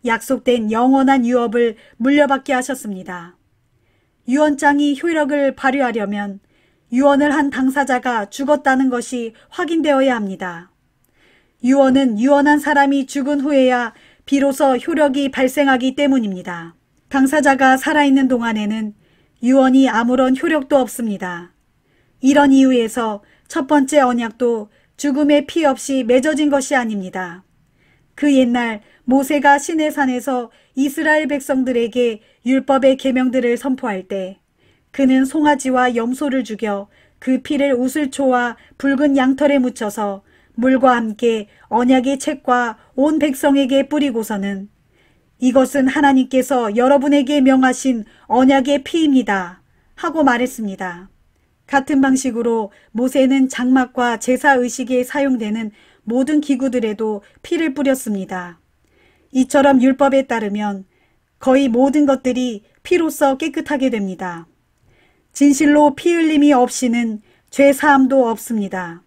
약속된 영원한 유업을 물려받게 하셨습니다. 유언장이 효력을 발휘하려면 유언을 한 당사자가 죽었다는 것이 확인되어야 합니다. 유언은 유언한 사람이 죽은 후에야 비로소 효력이 발생하기 때문입니다. 당사자가 살아있는 동안에는 유언이 아무런 효력도 없습니다. 이런 이유에서 첫 번째 언약도 죽음의 피 없이 맺어진 것이 아닙니다. 그 옛날 모세가 시내산에서 이스라엘 백성들에게 율법의 계명들을 선포할 때 그는 송아지와 염소를 죽여 그 피를 우슬초와 붉은 양털에 묻혀서 물과 함께 언약의 책과 온 백성에게 뿌리고서는 이것은 하나님께서 여러분에게 명하신 언약의 피입니다 하고 말했습니다. 같은 방식으로 모세는 장막과 제사의식에 사용되는 모든 기구들에도 피를 뿌렸습니다. 이처럼 율법에 따르면 거의 모든 것들이 피로써 깨끗하게 됩니다. 진실로 피 흘림이 없이는 죄 사함도 없습니다.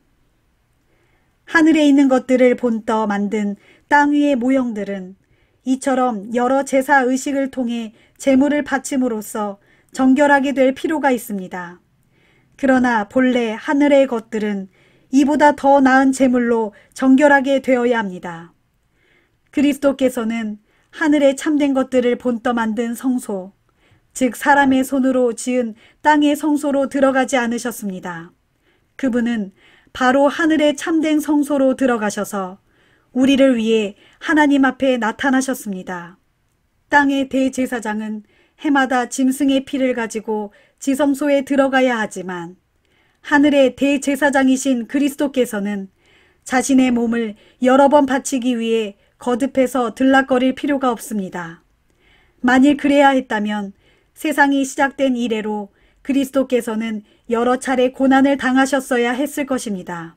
하늘에 있는 것들을 본떠 만든 땅 위의 모형들은 이처럼 여러 제사 의식을 통해 제물을 바침으로써 정결하게 될 필요가 있습니다. 그러나 본래 하늘의 것들은 이보다 더 나은 제물로 정결하게 되어야 합니다. 그리스도께서는 하늘의 참된 것들을 본떠 만든 성소, 즉 사람의 손으로 지은 땅의 성소로 들어가지 않으셨습니다. 그분은 바로 하늘의 참된 성소로 들어가셔서 우리를 위해 하나님 앞에 나타나셨습니다. 땅의 대제사장은 해마다 짐승의 피를 가지고 지성소에 들어가야 하지만 하늘의 대제사장이신 그리스도께서는 자신의 몸을 여러 번 바치기 위해 거듭해서 들락거릴 필요가 없습니다. 만일 그래야 했다면 세상이 시작된 이래로 그리스도께서는 여러 차례 고난을 당하셨어야 했을 것입니다.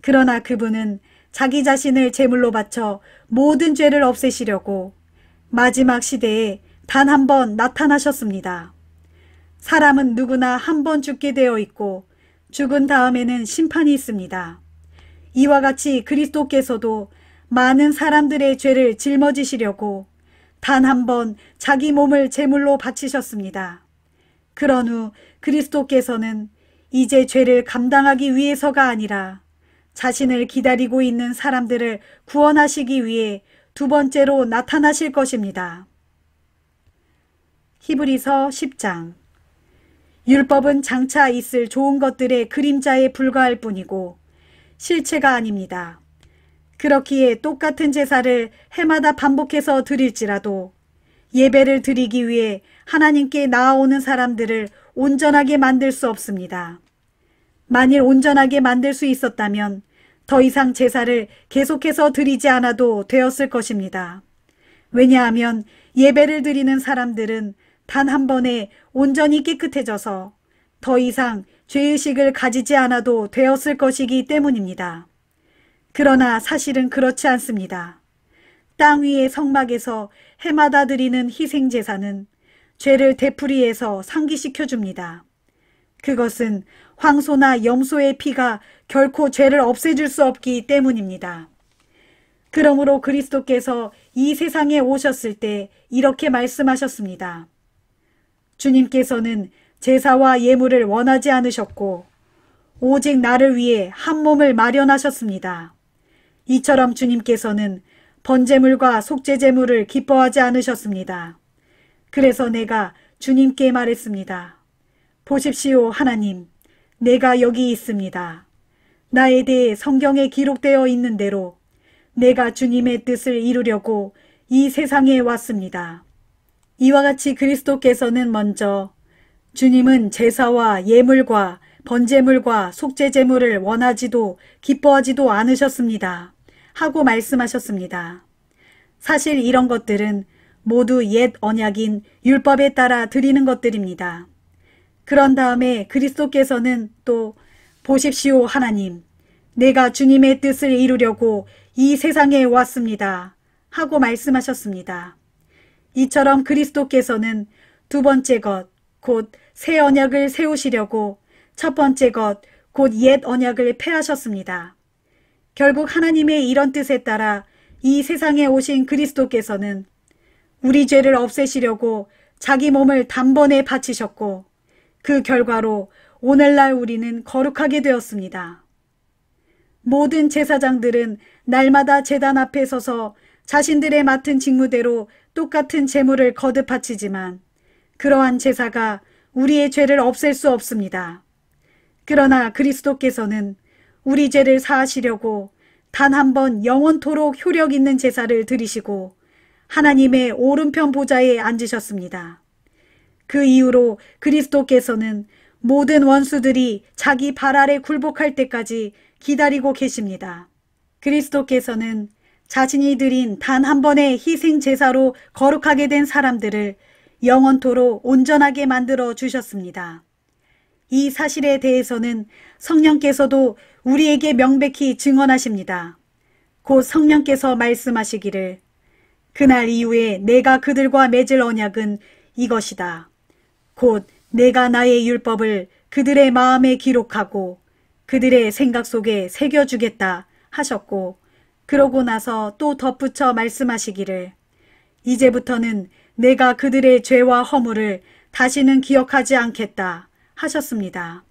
그러나 그분은 자기 자신을 제물로 바쳐 모든 죄를 없애시려고 마지막 시대에 단 한 번 나타나셨습니다. 사람은 누구나 한 번 죽게 되어 있고 죽은 다음에는 심판이 있습니다. 이와 같이 그리스도께서도 많은 사람들의 죄를 짊어지시려고 단 한 번 자기 몸을 제물로 바치셨습니다. 그런 후 그리스도께서는 이제 죄를 감당하기 위해서가 아니라 자신을 기다리고 있는 사람들을 구원하시기 위해 두 번째로 나타나실 것입니다. 히브리서 10장. 율법은 장차 있을 좋은 것들의 그림자에 불과할 뿐이고 실체가 아닙니다. 그렇기에 똑같은 제사를 해마다 반복해서 드릴지라도 예배를 드리기 위해 하나님께 나아오는 사람들을 온전하게 만들 수 없습니다. 만일 온전하게 만들 수 있었다면 더 이상 제사를 계속해서 드리지 않아도 되었을 것입니다. 왜냐하면 예배를 드리는 사람들은 단 한 번에 온전히 깨끗해져서 더 이상 죄의식을 가지지 않아도 되었을 것이기 때문입니다. 그러나 사실은 그렇지 않습니다. 땅 위의 성막에서 해마다 드리는 희생제사는 죄를 되풀이해서 상기시켜 줍니다. 그것은 황소나 염소의 피가 결코 죄를 없애줄 수 없기 때문입니다. 그러므로 그리스도께서 이 세상에 오셨을 때 이렇게 말씀하셨습니다. 주님께서는 제사와 예물을 원하지 않으셨고 오직 나를 위해 한 몸을 마련하셨습니다. 이처럼 주님께서는 번제물과 속죄제물을 기뻐하지 않으셨습니다. 그래서 내가 주님께 말했습니다. 보십시오 하나님, 내가 여기 있습니다. 나에 대해 성경에 기록되어 있는 대로 내가 주님의 뜻을 이루려고 이 세상에 왔습니다. 이와 같이 그리스도께서는 먼저 주님은 제사와 예물과 번제물과 속죄제물을 원하지도 기뻐하지도 않으셨습니다. 하고 말씀하셨습니다. 사실 이런 것들은 모두 옛 언약인 율법에 따라 드리는 것들입니다. 그런 다음에 그리스도께서는 또 보십시오 하나님, 내가 주님의 뜻을 이루려고 이 세상에 왔습니다. 하고 말씀하셨습니다. 이처럼 그리스도께서는 두 번째 것, 곧 새 언약을 세우시려고 첫 번째 것, 곧 옛 언약을 폐하셨습니다. 결국 하나님의 이런 뜻에 따라 이 세상에 오신 그리스도께서는 우리 죄를 없애시려고 자기 몸을 단번에 바치셨고 그 결과로 오늘날 우리는 거룩하게 되었습니다. 모든 제사장들은 날마다 제단 앞에 서서 자신들의 맡은 직무대로 똑같은 제물을 거듭 바치지만 그러한 제사가 우리의 죄를 없앨 수 없습니다. 그러나 그리스도께서는 우리 죄를 사하시려고 단 한 번 영원토록 효력 있는 제사를 드리시고 하나님의 오른편 보좌에 앉으셨습니다. 그 이후로 그리스도께서는 모든 원수들이 자기 발 아래 굴복할 때까지 기다리고 계십니다. 그리스도께서는 자신이 드린 단 한 번의 희생 제사로 거룩하게 된 사람들을 영원토록 온전하게 만들어 주셨습니다. 이 사실에 대해서는 성령께서도 우리에게 명백히 증언하십니다. 곧 성령께서 말씀하시기를 그날 이후에 내가 그들과 맺을 언약은 이것이다. 곧 내가 나의 율법을 그들의 마음에 기록하고 그들의 생각 속에 새겨주겠다 하셨고 그러고 나서 또 덧붙여 말씀하시기를 이제부터는 내가 그들의 죄와 허물을 다시는 기억하지 않겠다 하셨습니다.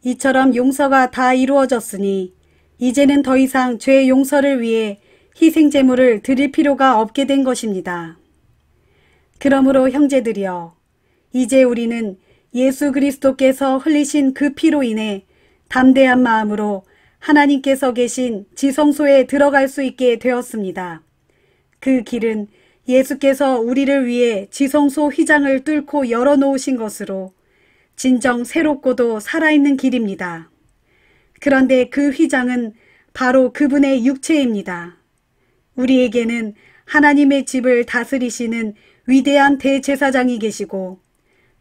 이처럼 용서가 다 이루어졌으니 이제는 더 이상 죄 용서를 위해 희생제물을 드릴 필요가 없게 된 것입니다. 그러므로 형제들이여, 이제 우리는 예수 그리스도께서 흘리신 그 피로 인해 담대한 마음으로 하나님께서 계신 지성소에 들어갈 수 있게 되었습니다. 그 길은 예수께서 우리를 위해 지성소 휘장을 뚫고 열어놓으신 것으로 진정 새롭고도 살아있는 길입니다. 그런데 그 휘장은 바로 그분의 육체입니다. 우리에게는 하나님의 집을 다스리시는 위대한 대제사장이 계시고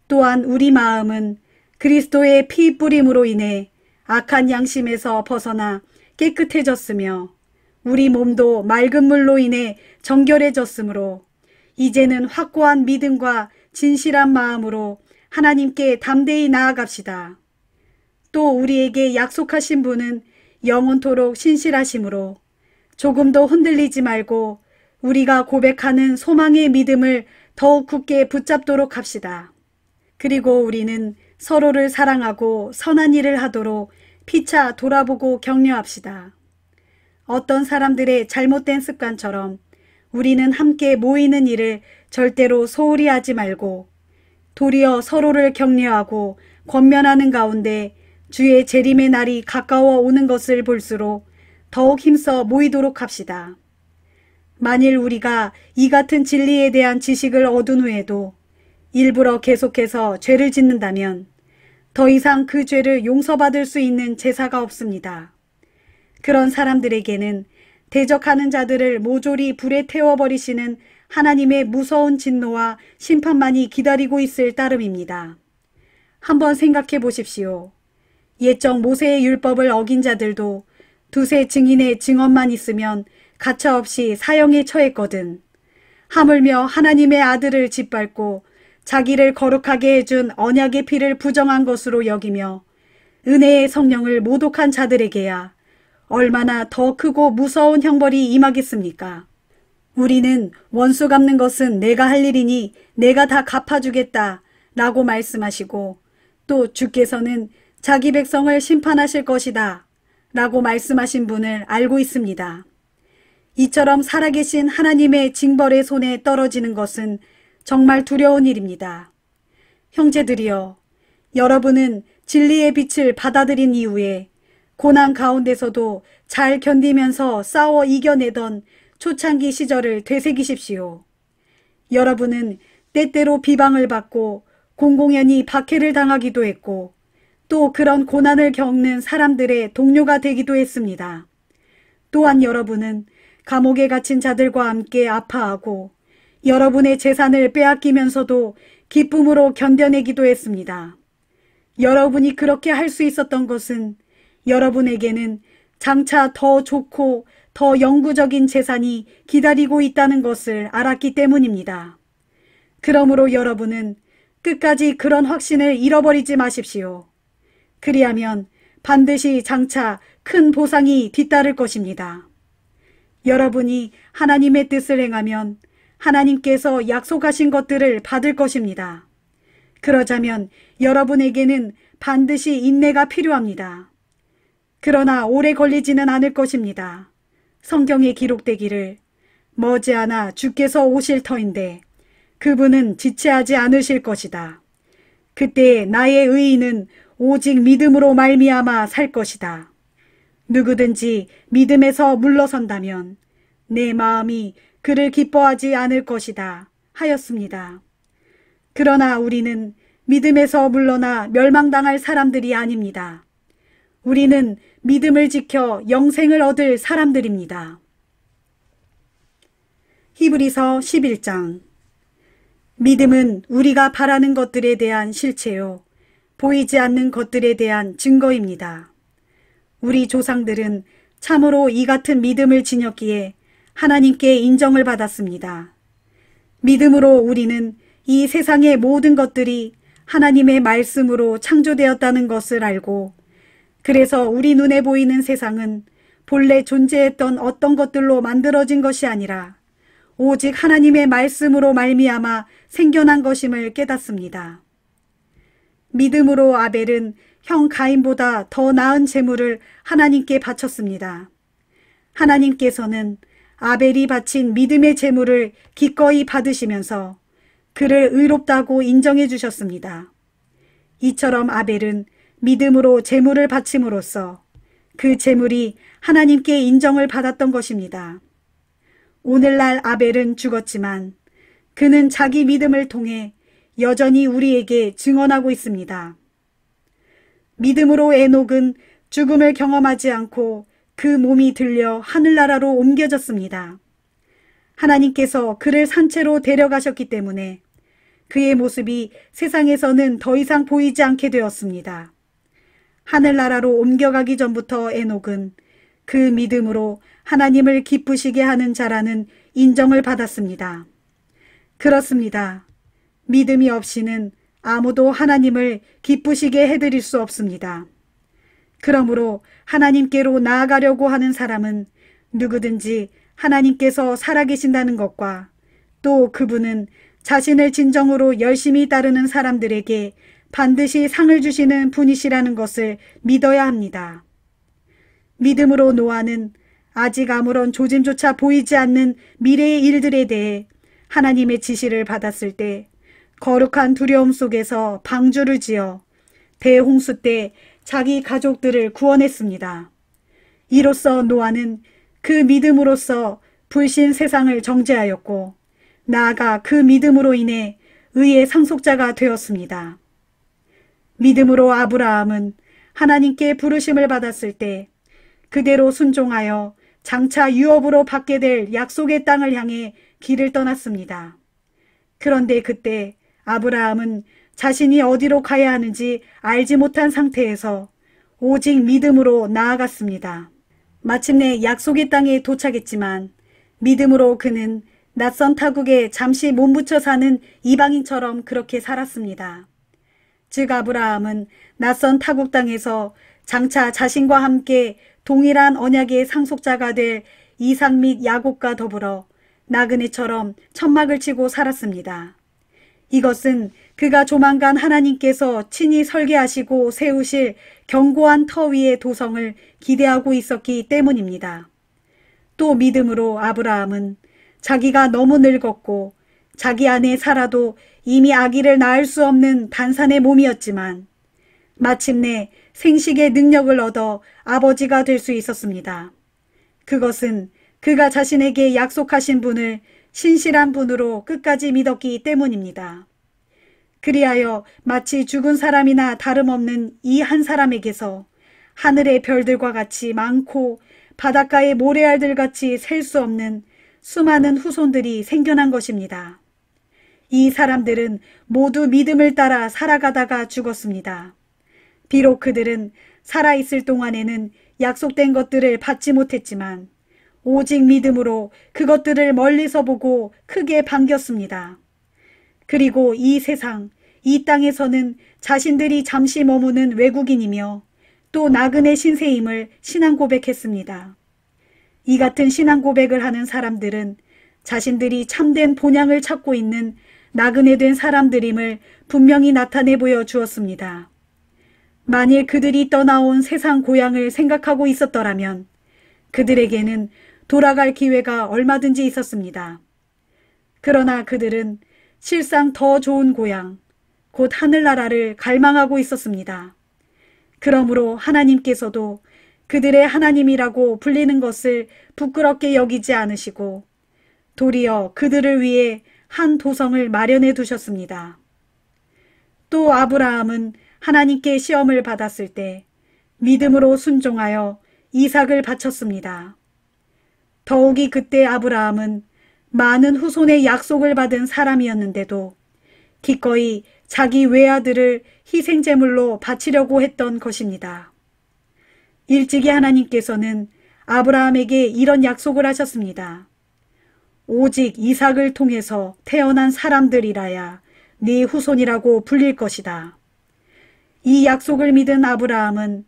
또한 우리 마음은 그리스도의 피 뿌림으로 인해 악한 양심에서 벗어나 깨끗해졌으며 우리 몸도 맑은 물로 인해 정결해졌으므로 이제는 확고한 믿음과 진실한 마음으로 하나님께 담대히 나아갑시다. 또 우리에게 약속하신 분은 영원토록 신실하심으로 조금도 흔들리지 말고 우리가 고백하는 소망의 믿음을 더욱 굳게 붙잡도록 합시다. 그리고 우리는 서로를 사랑하고 선한 일을 하도록 피차 돌아보고 격려합시다. 어떤 사람들의 잘못된 습관처럼 우리는 함께 모이는 일을 절대로 소홀히 하지 말고 도리어 서로를 격려하고 권면하는 가운데 주의 재림의 날이 가까워 오는 것을 볼수록 더욱 힘써 모이도록 합시다. 만일 우리가 이 같은 진리에 대한 지식을 얻은 후에도 일부러 계속해서 죄를 짓는다면 더 이상 그 죄를 용서받을 수 있는 제사가 없습니다. 그런 사람들에게는 대적하는 자들을 모조리 불에 태워버리시는 하나님의 무서운 진노와 심판만이 기다리고 있을 따름입니다. 한번 생각해 보십시오. 옛적 모세의 율법을 어긴 자들도 두세 증인의 증언만 있으면 가차없이 사형에 처했거든. 하물며 하나님의 아들을 짓밟고 자기를 거룩하게 해준 언약의 피를 부정한 것으로 여기며 은혜의 성령을 모독한 자들에게야 얼마나 더 크고 무서운 형벌이 임하겠습니까? 우리는 원수 갚는 것은 내가 할 일이니 내가 다 갚아주겠다 라고 말씀하시고 또 주께서는 자기 백성을 심판하실 것이다 라고 말씀하신 분을 알고 있습니다. 이처럼 살아계신 하나님의 징벌의 손에 떨어지는 것은 정말 두려운 일입니다. 형제들이여, 여러분은 진리의 빛을 받아들인 이후에 고난 가운데서도 잘 견디면서 싸워 이겨내던 초창기 시절을 되새기십시오. 여러분은 때때로 비방을 받고 공공연히 박해를 당하기도 했고 또 그런 고난을 겪는 사람들의 동료가 되기도 했습니다. 또한 여러분은 감옥에 갇힌 자들과 함께 아파하고 여러분의 재산을 빼앗기면서도 기쁨으로 견뎌내기도 했습니다. 여러분이 그렇게 할 수 있었던 것은 여러분에게는 장차 더 좋고 더 영구적인 재산이 기다리고 있다는 것을 알았기 때문입니다. 그러므로 여러분은 끝까지 그런 확신을 잃어버리지 마십시오. 그리하면 반드시 장차 큰 보상이 뒤따를 것입니다. 여러분이 하나님의 뜻을 행하면 하나님께서 약속하신 것들을 받을 것입니다. 그러자면 여러분에게는 반드시 인내가 필요합니다. 그러나 오래 걸리지는 않을 것입니다. 성경에 기록되기를 머지않아 주께서 오실 터인데 그분은 지체하지 않으실 것이다. 그때 나의 의인은 오직 믿음으로 말미암아 살 것이다. 누구든지 믿음에서 물러선다면 내 마음이 그를 기뻐하지 않을 것이다 하였습니다. 그러나 우리는 믿음에서 물러나 멸망당할 사람들이 아닙니다. 우리는 믿음을 지켜 영생을 얻을 사람들입니다. 히브리서 11장. 믿음은 우리가 바라는 것들에 대한 실체요 보이지 않는 것들에 대한 증거입니다. 우리 조상들은 참으로 이 같은 믿음을 지녔기에 하나님께 인정을 받았습니다. 믿음으로 우리는 이 세상의 모든 것들이 하나님의 말씀으로 창조되었다는 것을 알고 그래서 우리 눈에 보이는 세상은 본래 존재했던 어떤 것들로 만들어진 것이 아니라 오직 하나님의 말씀으로 말미암아 생겨난 것임을 깨닫습니다. 믿음으로 아벨은 형 가인보다 더 나은 제물을 하나님께 바쳤습니다. 하나님께서는 아벨이 바친 믿음의 제물을 기꺼이 받으시면서 그를 의롭다고 인정해 주셨습니다. 이처럼 아벨은 믿음으로 제물을 바침으로써 그 제물이 하나님께 인정을 받았던 것입니다. 오늘날 아벨은 죽었지만 그는 자기 믿음을 통해 여전히 우리에게 증언하고 있습니다. 믿음으로 에녹은 죽음을 경험하지 않고 그 몸이 들려 하늘나라로 옮겨졌습니다. 하나님께서 그를 산채로 데려가셨기 때문에 그의 모습이 세상에서는 더 이상 보이지 않게 되었습니다. 하늘나라로 옮겨가기 전부터 에녹은 그 믿음으로 하나님을 기쁘시게 하는 자라는 인정을 받았습니다. 그렇습니다. 믿음이 없이는 아무도 하나님을 기쁘시게 해드릴 수 없습니다. 그러므로 하나님께로 나아가려고 하는 사람은 누구든지 하나님께서 살아계신다는 것과 또 그분은 자신을 진정으로 열심히 따르는 사람들에게 반드시 상을 주시는 분이시라는 것을 믿어야 합니다. 믿음으로 노아는 아직 아무런 조짐조차 보이지 않는 미래의 일들에 대해 하나님의 지시를 받았을 때 거룩한 두려움 속에서 방주를 지어 대홍수 때 자기 가족들을 구원했습니다. 이로써 노아는 그 믿음으로써 불신 세상을 정죄하였고 나아가 그 믿음으로 인해 의의 상속자가 되었습니다. 믿음으로 아브라함은 하나님께 부르심을 받았을 때 그대로 순종하여 장차 유업으로 받게 될 약속의 땅을 향해 길을 떠났습니다. 그런데 그때 아브라함은 자신이 어디로 가야 하는지 알지 못한 상태에서 오직 믿음으로 나아갔습니다. 마침내 약속의 땅에 도착했지만 믿음으로 그는 낯선 타국에 잠시 몸붙여 사는 이방인처럼 그렇게 살았습니다. 즉 아브라함은 낯선 타국 땅에서 장차 자신과 함께 동일한 언약의 상속자가 될 이삭 및 야곱과 더불어 나그네처럼 천막을 치고 살았습니다. 이것은 그가 조만간 하나님께서 친히 설계하시고 세우실 견고한 터 위의 도성을 기대하고 있었기 때문입니다. 또 믿음으로 아브라함은 자기가 너무 늙었고 자기 안에 살아도 이미 아기를 낳을 수 없는 단산의 몸이었지만 마침내 생식의 능력을 얻어 아버지가 될 수 있었습니다. 그것은 그가 자신에게 약속하신 분을 신실한 분으로 끝까지 믿었기 때문입니다. 그리하여 마치 죽은 사람이나 다름없는 이 한 사람에게서 하늘의 별들과 같이 많고 바닷가의 모래알들 같이 셀 수 없는 수많은 후손들이 생겨난 것입니다. 이 사람들은 모두 믿음을 따라 살아가다가 죽었습니다. 비록 그들은 살아있을 동안에는 약속된 것들을 받지 못했지만 오직 믿음으로 그것들을 멀리서 보고 크게 반겼습니다. 그리고 이 세상, 이 땅에서는 자신들이 잠시 머무는 외국인이며 또 나그네 신세임을 신앙 고백했습니다. 이 같은 신앙 고백을 하는 사람들은 자신들이 참된 본향을 찾고 있는 나그네 된 사람들임을 분명히 나타내 보여 주었습니다. 만일 그들이 떠나온 세상 고향을 생각하고 있었더라면 그들에게는 돌아갈 기회가 얼마든지 있었습니다. 그러나 그들은 실상 더 좋은 고향, 곧 하늘나라를 갈망하고 있었습니다. 그러므로 하나님께서도 그들의 하나님이라고 불리는 것을 부끄럽게 여기지 않으시고 도리어 그들을 위해 한 도성을 마련해 두셨습니다. 또 아브라함은 하나님께 시험을 받았을 때 믿음으로 순종하여 이삭을 바쳤습니다. 더욱이 그때 아브라함은 많은 후손의 약속을 받은 사람이었는데도 기꺼이 자기 외아들을 희생제물로 바치려고 했던 것입니다. 일찍이 하나님께서는 아브라함에게 이런 약속을 하셨습니다. 오직 이삭을 통해서 태어난 사람들이라야 네 후손이라고 불릴 것이다. 이 약속을 믿은 아브라함은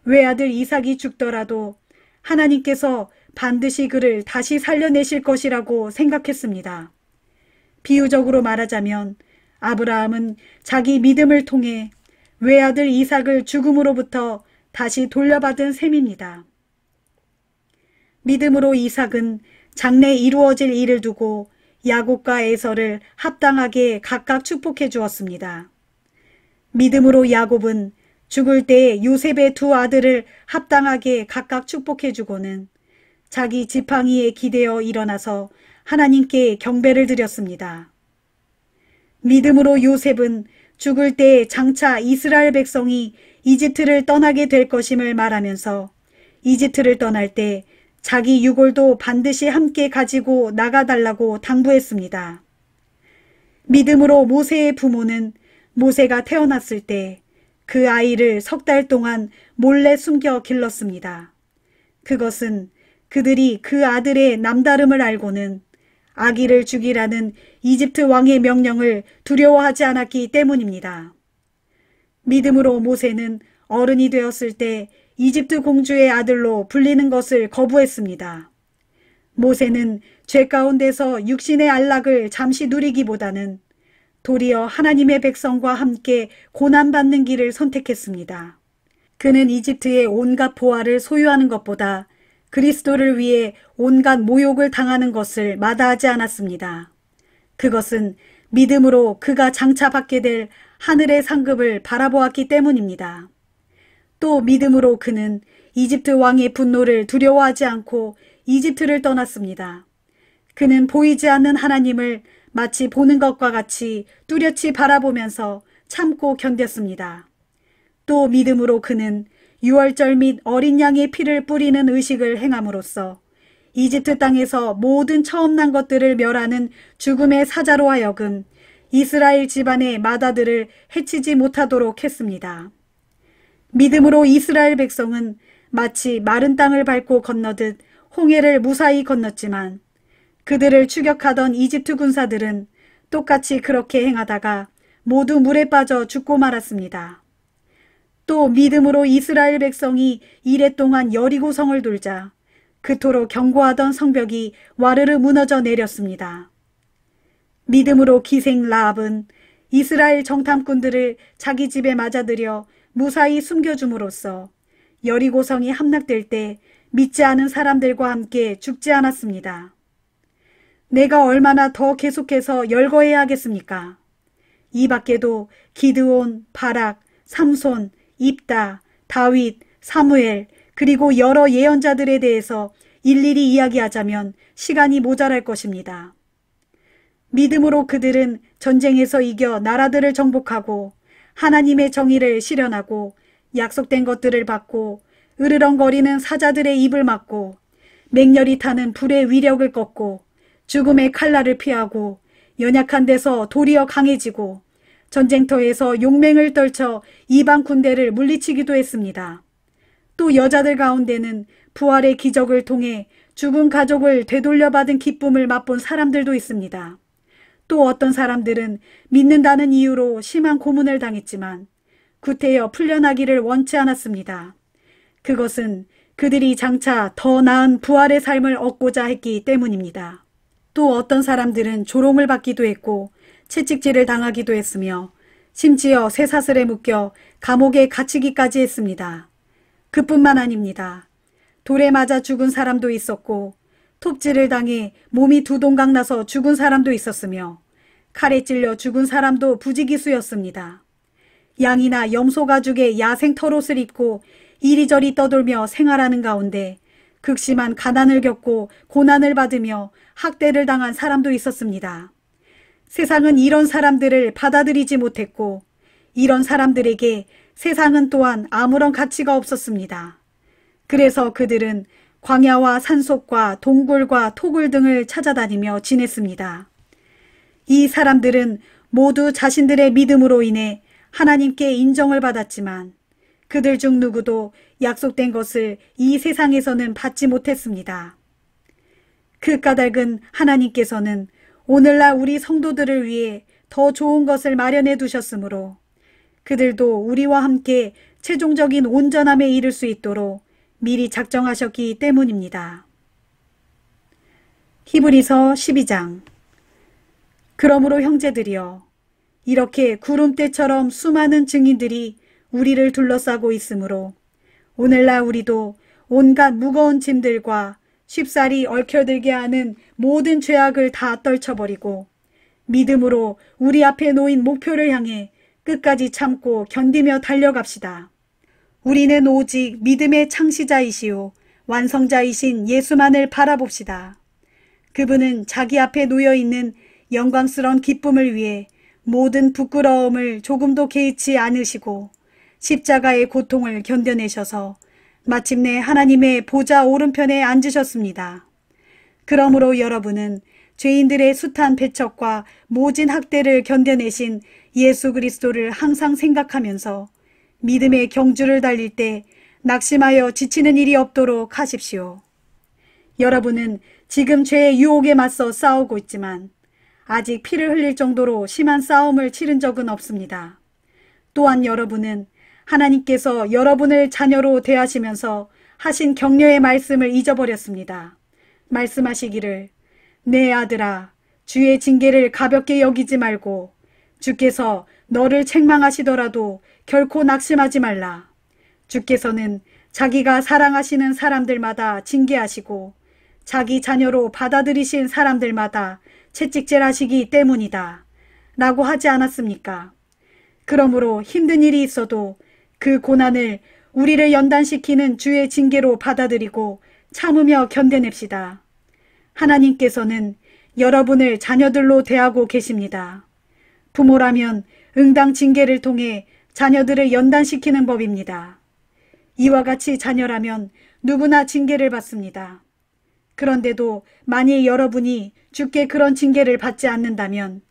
외아들 이삭이 죽더라도 하나님께서 반드시 그를 다시 살려내실 것이라고 생각했습니다. 비유적으로 말하자면 아브라함은 자기 믿음을 통해 외아들 이삭을 죽음으로부터 다시 돌려받은 셈입니다. 믿음으로 이삭은 장래 이루어질 일을 두고 야곱과 에서를 합당하게 각각 축복해 주었습니다. 믿음으로 야곱은 죽을 때 요셉의 두 아들을 합당하게 각각 축복해 주고는 자기 지팡이에 기대어 일어나서 하나님께 경배를 드렸습니다. 믿음으로 요셉은 죽을 때 장차 이스라엘 백성이 이집트를 떠나게 될 것임을 말하면서 이집트를 떠날 때 자기 유골도 반드시 함께 가지고 나가달라고 당부했습니다. 믿음으로 모세의 부모는 모세가 태어났을 때 그 아이를 3달 동안 몰래 숨겨 길렀습니다. 그것은 그들이 그 아들의 남다름을 알고는 아기를 죽이라는 이집트 왕의 명령을 두려워하지 않았기 때문입니다. 믿음으로 모세는 어른이 되었을 때 이집트 공주의 아들로 불리는 것을 거부했습니다. 모세는 죄 가운데서 육신의 안락을 잠시 누리기보다는 도리어 하나님의 백성과 함께 고난받는 길을 선택했습니다. 그는 이집트의 온갖 보화를 소유하는 것보다 그리스도를 위해 온갖 모욕을 당하는 것을 마다하지 않았습니다. 그것은 믿음으로 그가 장차 받게 될 하늘의 상급을 바라보았기 때문입니다. 또 믿음으로 그는 이집트 왕의 분노를 두려워하지 않고 이집트를 떠났습니다. 그는 보이지 않는 하나님을 마치 보는 것과 같이 뚜렷이 바라보면서 참고 견뎠습니다. 또 믿음으로 그는 유월절 및 어린 양의 피를 뿌리는 의식을 행함으로써 이집트 땅에서 모든 처음 난 것들을 멸하는 죽음의 사자로 하여금 이스라엘 집안의 마다들을 해치지 못하도록 했습니다. 믿음으로 이스라엘 백성은 마치 마른 땅을 밟고 건너듯 홍해를 무사히 건넜지만 그들을 추격하던 이집트 군사들은 똑같이 그렇게 행하다가 모두 물에 빠져 죽고 말았습니다. 또 믿음으로 이스라엘 백성이 이레 동안 여리고성을 돌자 그토록 견고하던 성벽이 와르르 무너져 내렸습니다. 믿음으로 기생 라합은 이스라엘 정탐꾼들을 자기 집에 맞아들여 무사히 숨겨줌으로써 여리고성이 함락될 때 믿지 않은 사람들과 함께 죽지 않았습니다. 내가 얼마나 더 계속해서 열거해야 하겠습니까? 이 밖에도 기드온, 바락, 삼손, 입다, 다윗, 사무엘 그리고 여러 예언자들에 대해서 일일이 이야기하자면 시간이 모자랄 것입니다. 믿음으로 그들은 전쟁에서 이겨 나라들을 정복하고 하나님의 정의를 실현하고 약속된 것들을 받고 으르렁거리는 사자들의 입을 막고 맹렬히 타는 불의 위력을 꺾고 죽음의 칼날을 피하고 연약한 데서 도리어 강해지고 전쟁터에서 용맹을 떨쳐 이방 군대를 물리치기도 했습니다. 또 여자들 가운데는 부활의 기적을 통해 죽은 가족을 되돌려받은 기쁨을 맛본 사람들도 있습니다. 또 어떤 사람들은 믿는다는 이유로 심한 고문을 당했지만 구태여 풀려나기를 원치 않았습니다. 그것은 그들이 장차 더 나은 부활의 삶을 얻고자 했기 때문입니다. 또 어떤 사람들은 조롱을 받기도 했고 채찍질을 당하기도 했으며 심지어 쇠사슬에 묶여 감옥에 갇히기까지 했습니다. 그뿐만 아닙니다. 돌에 맞아 죽은 사람도 있었고 톱질을 당해 몸이 두 동강 나서 죽은 사람도 있었으며 칼에 찔려 죽은 사람도 부지기수였습니다. 양이나 염소 가죽의 야생 털옷을 입고 이리저리 떠돌며 생활하는 가운데 극심한 가난을 겪고 고난을 받으며 학대를 당한 사람도 있었습니다. 세상은 이런 사람들을 받아들이지 못했고 이런 사람들에게 세상은 또한 아무런 가치가 없었습니다. 그래서 그들은 광야와 산속과 동굴과 토굴 등을 찾아다니며 지냈습니다. 이 사람들은 모두 자신들의 믿음으로 인해 하나님께 인정을 받았지만 그들 중 누구도 약속된 것을 이 세상에서는 받지 못했습니다. 그 까닭은 하나님께서는 오늘날 우리 성도들을 위해 더 좋은 것을 마련해 두셨으므로 그들도 우리와 함께 최종적인 온전함에 이를 수 있도록 미리 작정하셨기 때문입니다. 히브리서 12장. 그러므로 형제들이여 이렇게 구름대처럼 수많은 증인들이 우리를 둘러싸고 있으므로 오늘날 우리도 온갖 무거운 짐들과 쉽사리 얽혀들게 하는 모든 죄악을 다 떨쳐버리고 믿음으로 우리 앞에 놓인 목표를 향해 끝까지 참고 견디며 달려갑시다. 우리는 오직 믿음의 창시자이시오 완성자이신 예수만을 바라봅시다. 그분은 자기 앞에 놓여있는 영광스러운 기쁨을 위해 모든 부끄러움을 조금도 개의치 않으시고 십자가의 고통을 견뎌내셔서 마침내 하나님의 보좌 오른편에 앉으셨습니다. 그러므로 여러분은 죄인들의 숱한 배척과 모진 학대를 견뎌내신 예수 그리스도를 항상 생각하면서 믿음의 경주를 달릴 때 낙심하여 지치는 일이 없도록 하십시오. 여러분은 지금 죄의 유혹에 맞서 싸우고 있지만 아직 피를 흘릴 정도로 심한 싸움을 치른 적은 없습니다. 또한 여러분은 하나님께서 여러분을 자녀로 대하시면서 하신 격려의 말씀을 잊어버렸습니다. 말씀하시기를 내 아들아 주의 징계를 가볍게 여기지 말고 주께서 너를 책망하시더라도 결코 낙심하지 말라. 주께서는 자기가 사랑하시는 사람들마다 징계하시고 자기 자녀로 받아들이신 사람들마다 채찍질하시기 때문이다. 라고 하지 않았습니까? 그러므로 힘든 일이 있어도 그 고난을 우리를 연단시키는 주의 징계로 받아들이고 참으며 견뎌냅시다. 하나님께서는 여러분을 자녀들로 대하고 계십니다. 부모라면 응당 징계를 통해 자녀들을 연단시키는 법입니다. 이와 같이 자녀라면 누구나 징계를 받습니다. 그런데도 만일 여러분이 주께 그런 징계를 받지 않는다면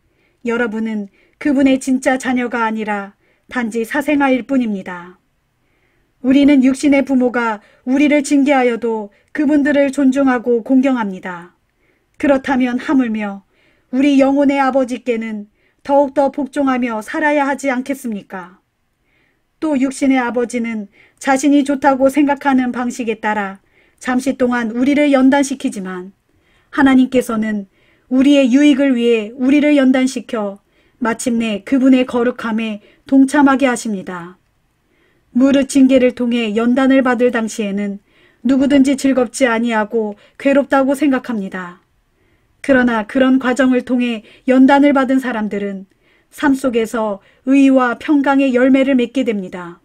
여러분은 그분의 진짜 자녀가 아니라 단지 사생아일 뿐입니다. 우리는 육신의 부모가 우리를 징계하여도 그분들을 존중하고 공경합니다. 그렇다면 하물며 우리 영혼의 아버지께는 더욱더 복종하며 살아야 하지 않겠습니까? 또 육신의 아버지는 자신이 좋다고 생각하는 방식에 따라 잠시 동안 우리를 연단시키지만 하나님께서는 우리의 유익을 위해 우리를 연단시켜 마침내 그분의 거룩함에 동참하게 하십니다. 무릇 징계를 통해 연단을 받을 당시에는 누구든지 즐겁지 아니하고 괴롭다고 생각합니다. 그러나 그런 과정을 통해 연단을 받은 사람들은 삶 속에서 의와 평강의 열매를 맺게 됩니다.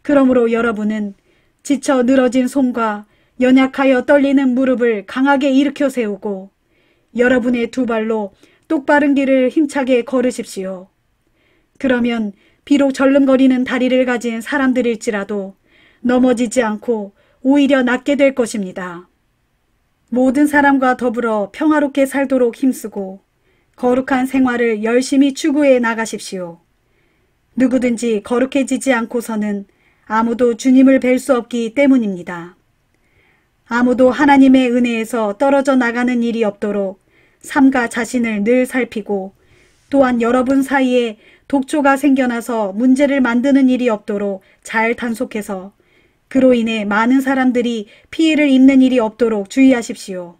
그러므로 여러분은 지쳐 늘어진 손과 연약하여 떨리는 무릎을 강하게 일으켜 세우고 여러분의 두 발로 똑바른 길을 힘차게 걸으십시오. 그러면 비록 절름거리는 다리를 가진 사람들일지라도 넘어지지 않고 오히려 낫게 될 것입니다. 모든 사람과 더불어 평화롭게 살도록 힘쓰고 거룩한 생활을 열심히 추구해 나가십시오. 누구든지 거룩해지지 않고서는 아무도 주님을 뵐 수 없기 때문입니다. 아무도 하나님의 은혜에서 떨어져 나가는 일이 없도록 삶과 자신을 늘 살피고 또한 여러분 사이에 독초가 생겨나서 문제를 만드는 일이 없도록 잘 단속해서 그로 인해 많은 사람들이 피해를 입는 일이 없도록 주의하십시오.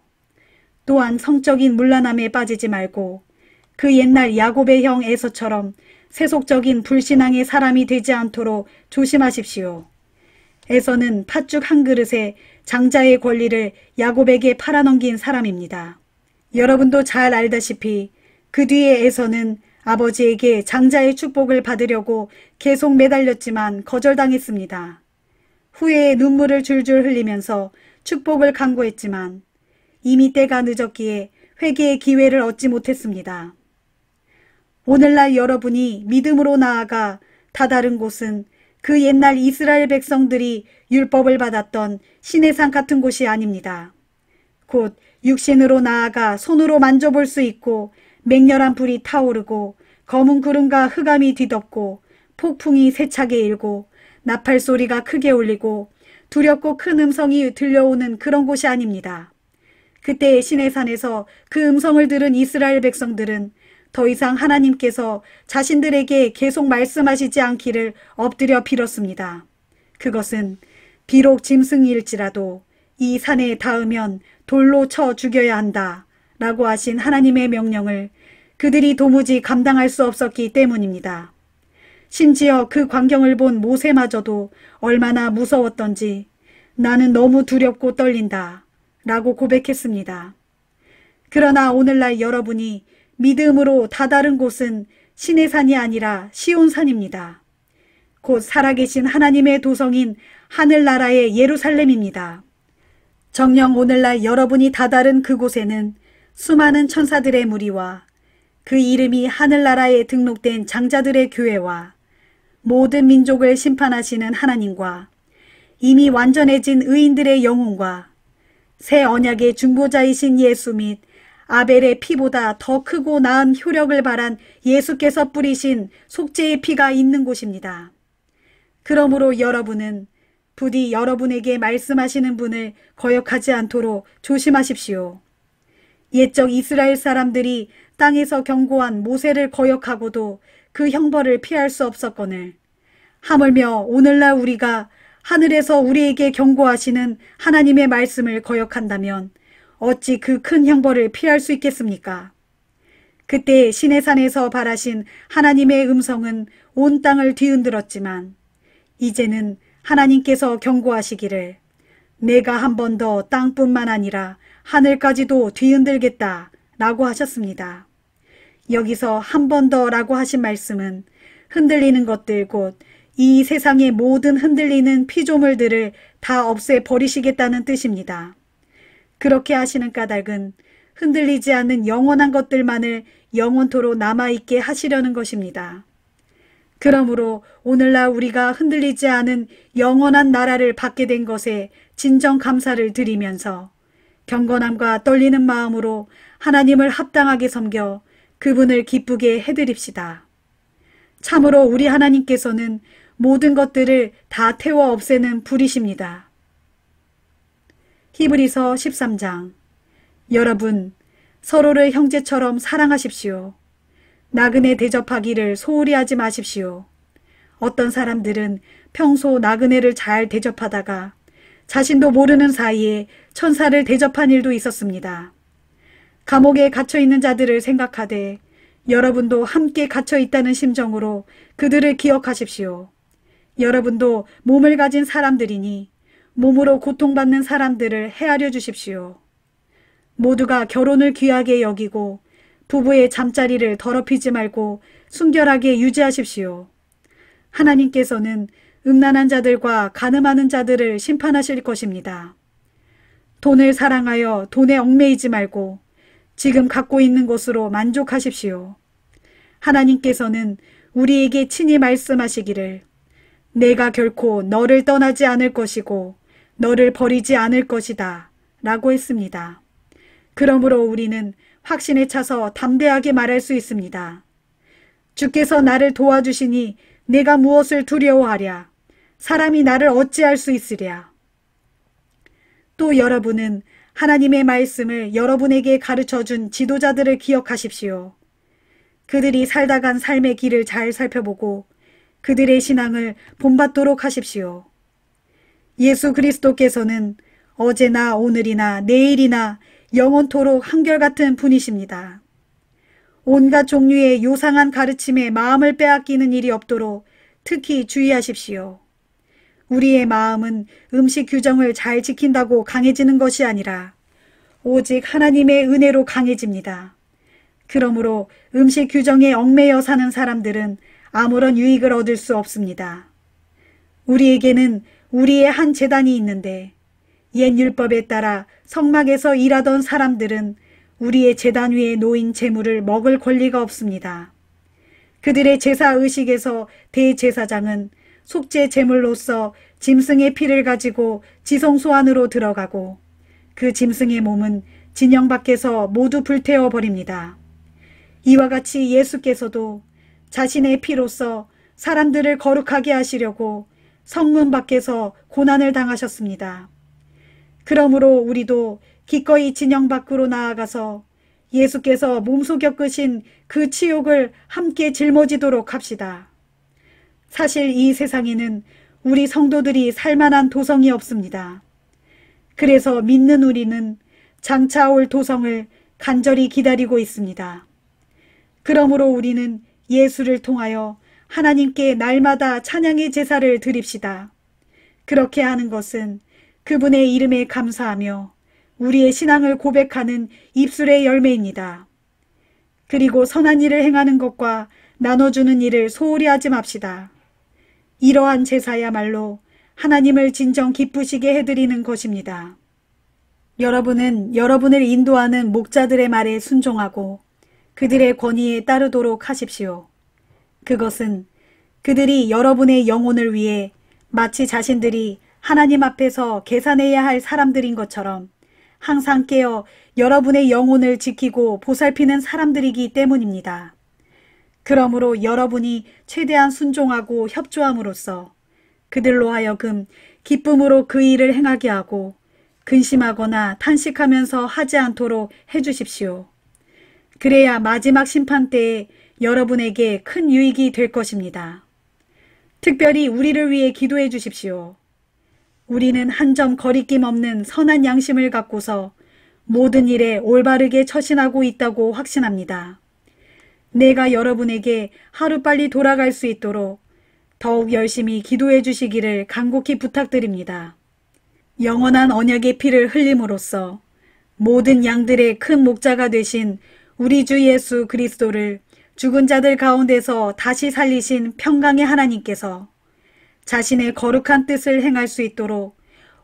또한 성적인 문란함에 빠지지 말고 그 옛날 야곱의 형 에서처럼 세속적인 불신앙의 사람이 되지 않도록 조심하십시오. 에서는 팥죽 한 그릇에 장자의 권리를 야곱에게 팔아넘긴 사람입니다. 여러분도 잘 알다시피 그 뒤에 에서는 아버지에게 장자의 축복을 받으려고 계속 매달렸지만 거절당했습니다. 후회에 눈물을 줄줄 흘리면서 축복을 강구했지만 이미 때가 늦었기에 회개의 기회를 얻지 못했습니다. 오늘날 여러분이 믿음으로 나아가 다다른 곳은 그 옛날 이스라엘 백성들이 율법을 받았던 시내산 같은 곳이 아닙니다. 곧 육신으로 나아가 손으로 만져볼 수 있고 맹렬한 불이 타오르고 검은 구름과 흑암이 뒤덮고 폭풍이 세차게 일고 나팔 소리가 크게 울리고 두렵고 큰 음성이 들려오는 그런 곳이 아닙니다. 그때의 시내산에서 그 음성을 들은 이스라엘 백성들은 더 이상 하나님께서 자신들에게 계속 말씀하시지 않기를 엎드려 빌었습니다. 그것은 비록 짐승일지라도 이 산에 닿으면 돌로 쳐 죽여야 한다 라고 하신 하나님의 명령을 그들이 도무지 감당할 수 없었기 때문입니다. 심지어 그 광경을 본 모세마저도 얼마나 무서웠던지 나는 너무 두렵고 떨린다 라고 고백했습니다. 그러나 오늘날 여러분이 믿음으로 다다른 곳은 시내산이 아니라 시온산입니다. 곧 살아계신 하나님의 도성인 하늘나라의 예루살렘입니다. 정녕 오늘날 여러분이 다다른 그곳에는 수많은 천사들의 무리와 그 이름이 하늘나라에 등록된 장자들의 교회와 모든 민족을 심판하시는 하나님과 이미 완전해진 의인들의 영혼과 새 언약의 중보자이신 예수 및 아벨의 피보다 더 크고 나은 효력을 발한 예수께서 뿌리신 속죄의 피가 있는 곳입니다. 그러므로 여러분은 부디 여러분에게 말씀하시는 분을 거역하지 않도록 조심하십시오. 옛적 이스라엘 사람들이 땅에서 경고한 모세를 거역하고도 그 형벌을 피할 수 없었거늘 하물며 오늘날 우리가 하늘에서 우리에게 경고하시는 하나님의 말씀을 거역한다면 어찌 그 큰 형벌을 피할 수 있겠습니까? 그때 시내산에서 발하신 하나님의 음성은 온 땅을 뒤흔들었지만 이제는 하나님께서 경고하시기를 내가 한 번 더 땅뿐만 아니라 하늘까지도 뒤흔들겠다 라고 하셨습니다. 여기서 한 번 더 라고 하신 말씀은 흔들리는 것들 곧 이 세상의 모든 흔들리는 피조물들을 다 없애버리시겠다는 뜻입니다. 그렇게 하시는 까닭은 흔들리지 않는 영원한 것들만을 영원토록 남아있게 하시려는 것입니다. 그러므로 오늘날 우리가 흔들리지 않은 영원한 나라를 받게 된 것에 진정 감사를 드리면서 경건함과 떨리는 마음으로 하나님을 합당하게 섬겨 그분을 기쁘게 해드립시다. 참으로 우리 하나님께서는 모든 것들을 다 태워 없애는 불이십니다. 히브리서 13장. 여러분, 서로를 형제처럼 사랑하십시오. 나그네 대접하기를 소홀히 하지 마십시오. 어떤 사람들은 평소 나그네를 잘 대접하다가 자신도 모르는 사이에 천사를 대접한 일도 있었습니다. 감옥에 갇혀있는 자들을 생각하되 여러분도 함께 갇혀있다는 심정으로 그들을 기억하십시오. 여러분도 몸을 가진 사람들이니 몸으로 고통받는 사람들을 헤아려 주십시오. 모두가 결혼을 귀하게 여기고 부부의 잠자리를 더럽히지 말고 순결하게 유지하십시오. 하나님께서는 음란한 자들과 간음하는 자들을 심판하실 것입니다. 돈을 사랑하여 돈에 얽매이지 말고 지금 갖고 있는 것으로 만족하십시오. 하나님께서는 우리에게 친히 말씀하시기를 내가 결코 너를 떠나지 않을 것이고 너를 버리지 않을 것이다 라고 했습니다. 그러므로 우리는 확신에 차서 담대하게 말할 수 있습니다. 주께서 나를 도와주시니 내가 무엇을 두려워하랴. 사람이 나를 어찌할 수 있으랴. 또 여러분은 하나님의 말씀을 여러분에게 가르쳐준 지도자들을 기억하십시오. 그들이 살다 간 삶의 길을 잘 살펴보고 그들의 신앙을 본받도록 하십시오. 예수 그리스도께서는 어제나 오늘이나 내일이나 영원토록 한결같은 분이십니다. 온갖 종류의 요상한 가르침에 마음을 빼앗기는 일이 없도록 특히 주의하십시오. 우리의 마음은 음식 규정을 잘 지킨다고 강해지는 것이 아니라 오직 하나님의 은혜로 강해집니다. 그러므로 음식 규정에 얽매여 사는 사람들은 아무런 유익을 얻을 수 없습니다. 우리에게는 우리의 한 제단이 있는데 옛 율법에 따라 성막에서 일하던 사람들은 우리의 제단 위에 놓인 제물을 먹을 권리가 없습니다. 그들의 제사의식에서 대제사장은 속죄 제물로서 짐승의 피를 가지고 지성소 안으로 들어가고 그 짐승의 몸은 진영 밖에서 모두 불태워 버립니다. 이와 같이 예수께서도 자신의 피로써 사람들을 거룩하게 하시려고 성문 밖에서 고난을 당하셨습니다. 그러므로 우리도 기꺼이 진영 밖으로 나아가서 예수께서 몸소 겪으신 그 치욕을 함께 짊어지도록 합시다. 사실 이 세상에는 우리 성도들이 살만한 도성이 없습니다. 그래서 믿는 우리는 장차 올 도성을 간절히 기다리고 있습니다. 그러므로 우리는 예수를 통하여 하나님께 날마다 찬양의 제사를 드립시다. 그렇게 하는 것은 그분의 이름에 감사하며 우리의 신앙을 고백하는 입술의 열매입니다. 그리고 선한 일을 행하는 것과 나눠주는 일을 소홀히 하지 맙시다. 이러한 제사야말로 하나님을 진정 기쁘시게 해드리는 것입니다. 여러분은 여러분을 인도하는 목자들의 말에 순종하고 그들의 권위에 따르도록 하십시오. 그것은 그들이 여러분의 영혼을 위해 마치 자신들이 하나님 앞에서 계산해야 할 사람들인 것처럼 항상 깨어 여러분의 영혼을 지키고 보살피는 사람들이기 때문입니다. 그러므로 여러분이 최대한 순종하고 협조함으로써 그들로 하여금 기쁨으로 그 일을 행하게 하고 근심하거나 탄식하면서 하지 않도록 해주십시오. 그래야 마지막 심판 때에 여러분에게 큰 유익이 될 것입니다. 특별히 우리를 위해 기도해 주십시오. 우리는 한 점 거리낌 없는 선한 양심을 갖고서 모든 일에 올바르게 처신하고 있다고 확신합니다. 내가 여러분에게 하루빨리 돌아갈 수 있도록 더욱 열심히 기도해 주시기를 간곡히 부탁드립니다. 영원한 언약의 피를 흘림으로써 모든 양들의 큰 목자가 되신 우리 주 예수 그리스도를 죽은 자들 가운데서 다시 살리신 평강의 하나님께서 자신의 거룩한 뜻을 행할 수 있도록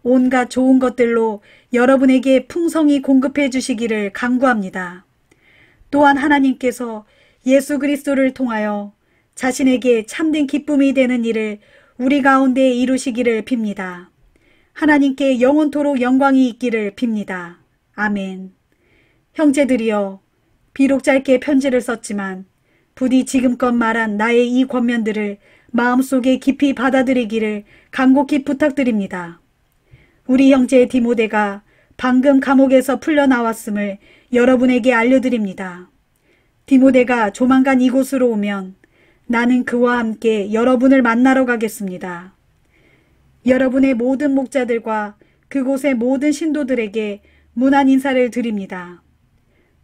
온갖 좋은 것들로 여러분에게 풍성히 공급해 주시기를 간구합니다. 또한 하나님께서 예수 그리스도를 통하여 자신에게 참된 기쁨이 되는 일을 우리 가운데 이루시기를 빕니다. 하나님께 영원토록 영광이 있기를 빕니다. 아멘. 형제들이여, 비록 짧게 편지를 썼지만 부디 지금껏 말한 나의 이 권면들을 마음속에 깊이 받아들이기를 간곡히 부탁드립니다. 우리 형제 디모데가 방금 감옥에서 풀려나왔음을 여러분에게 알려드립니다. 디모데가 조만간 이곳으로 오면 나는 그와 함께 여러분을 만나러 가겠습니다. 여러분의 모든 목자들과 그곳의 모든 신도들에게 문안 인사를 드립니다.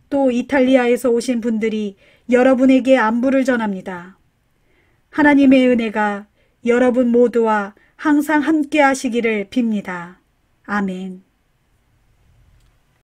또 이탈리아에서 오신 분들이 여러분에게 안부를 전합니다. 하나님의 은혜가 여러분 모두와 항상 함께 하시기를 빕니다. 아멘.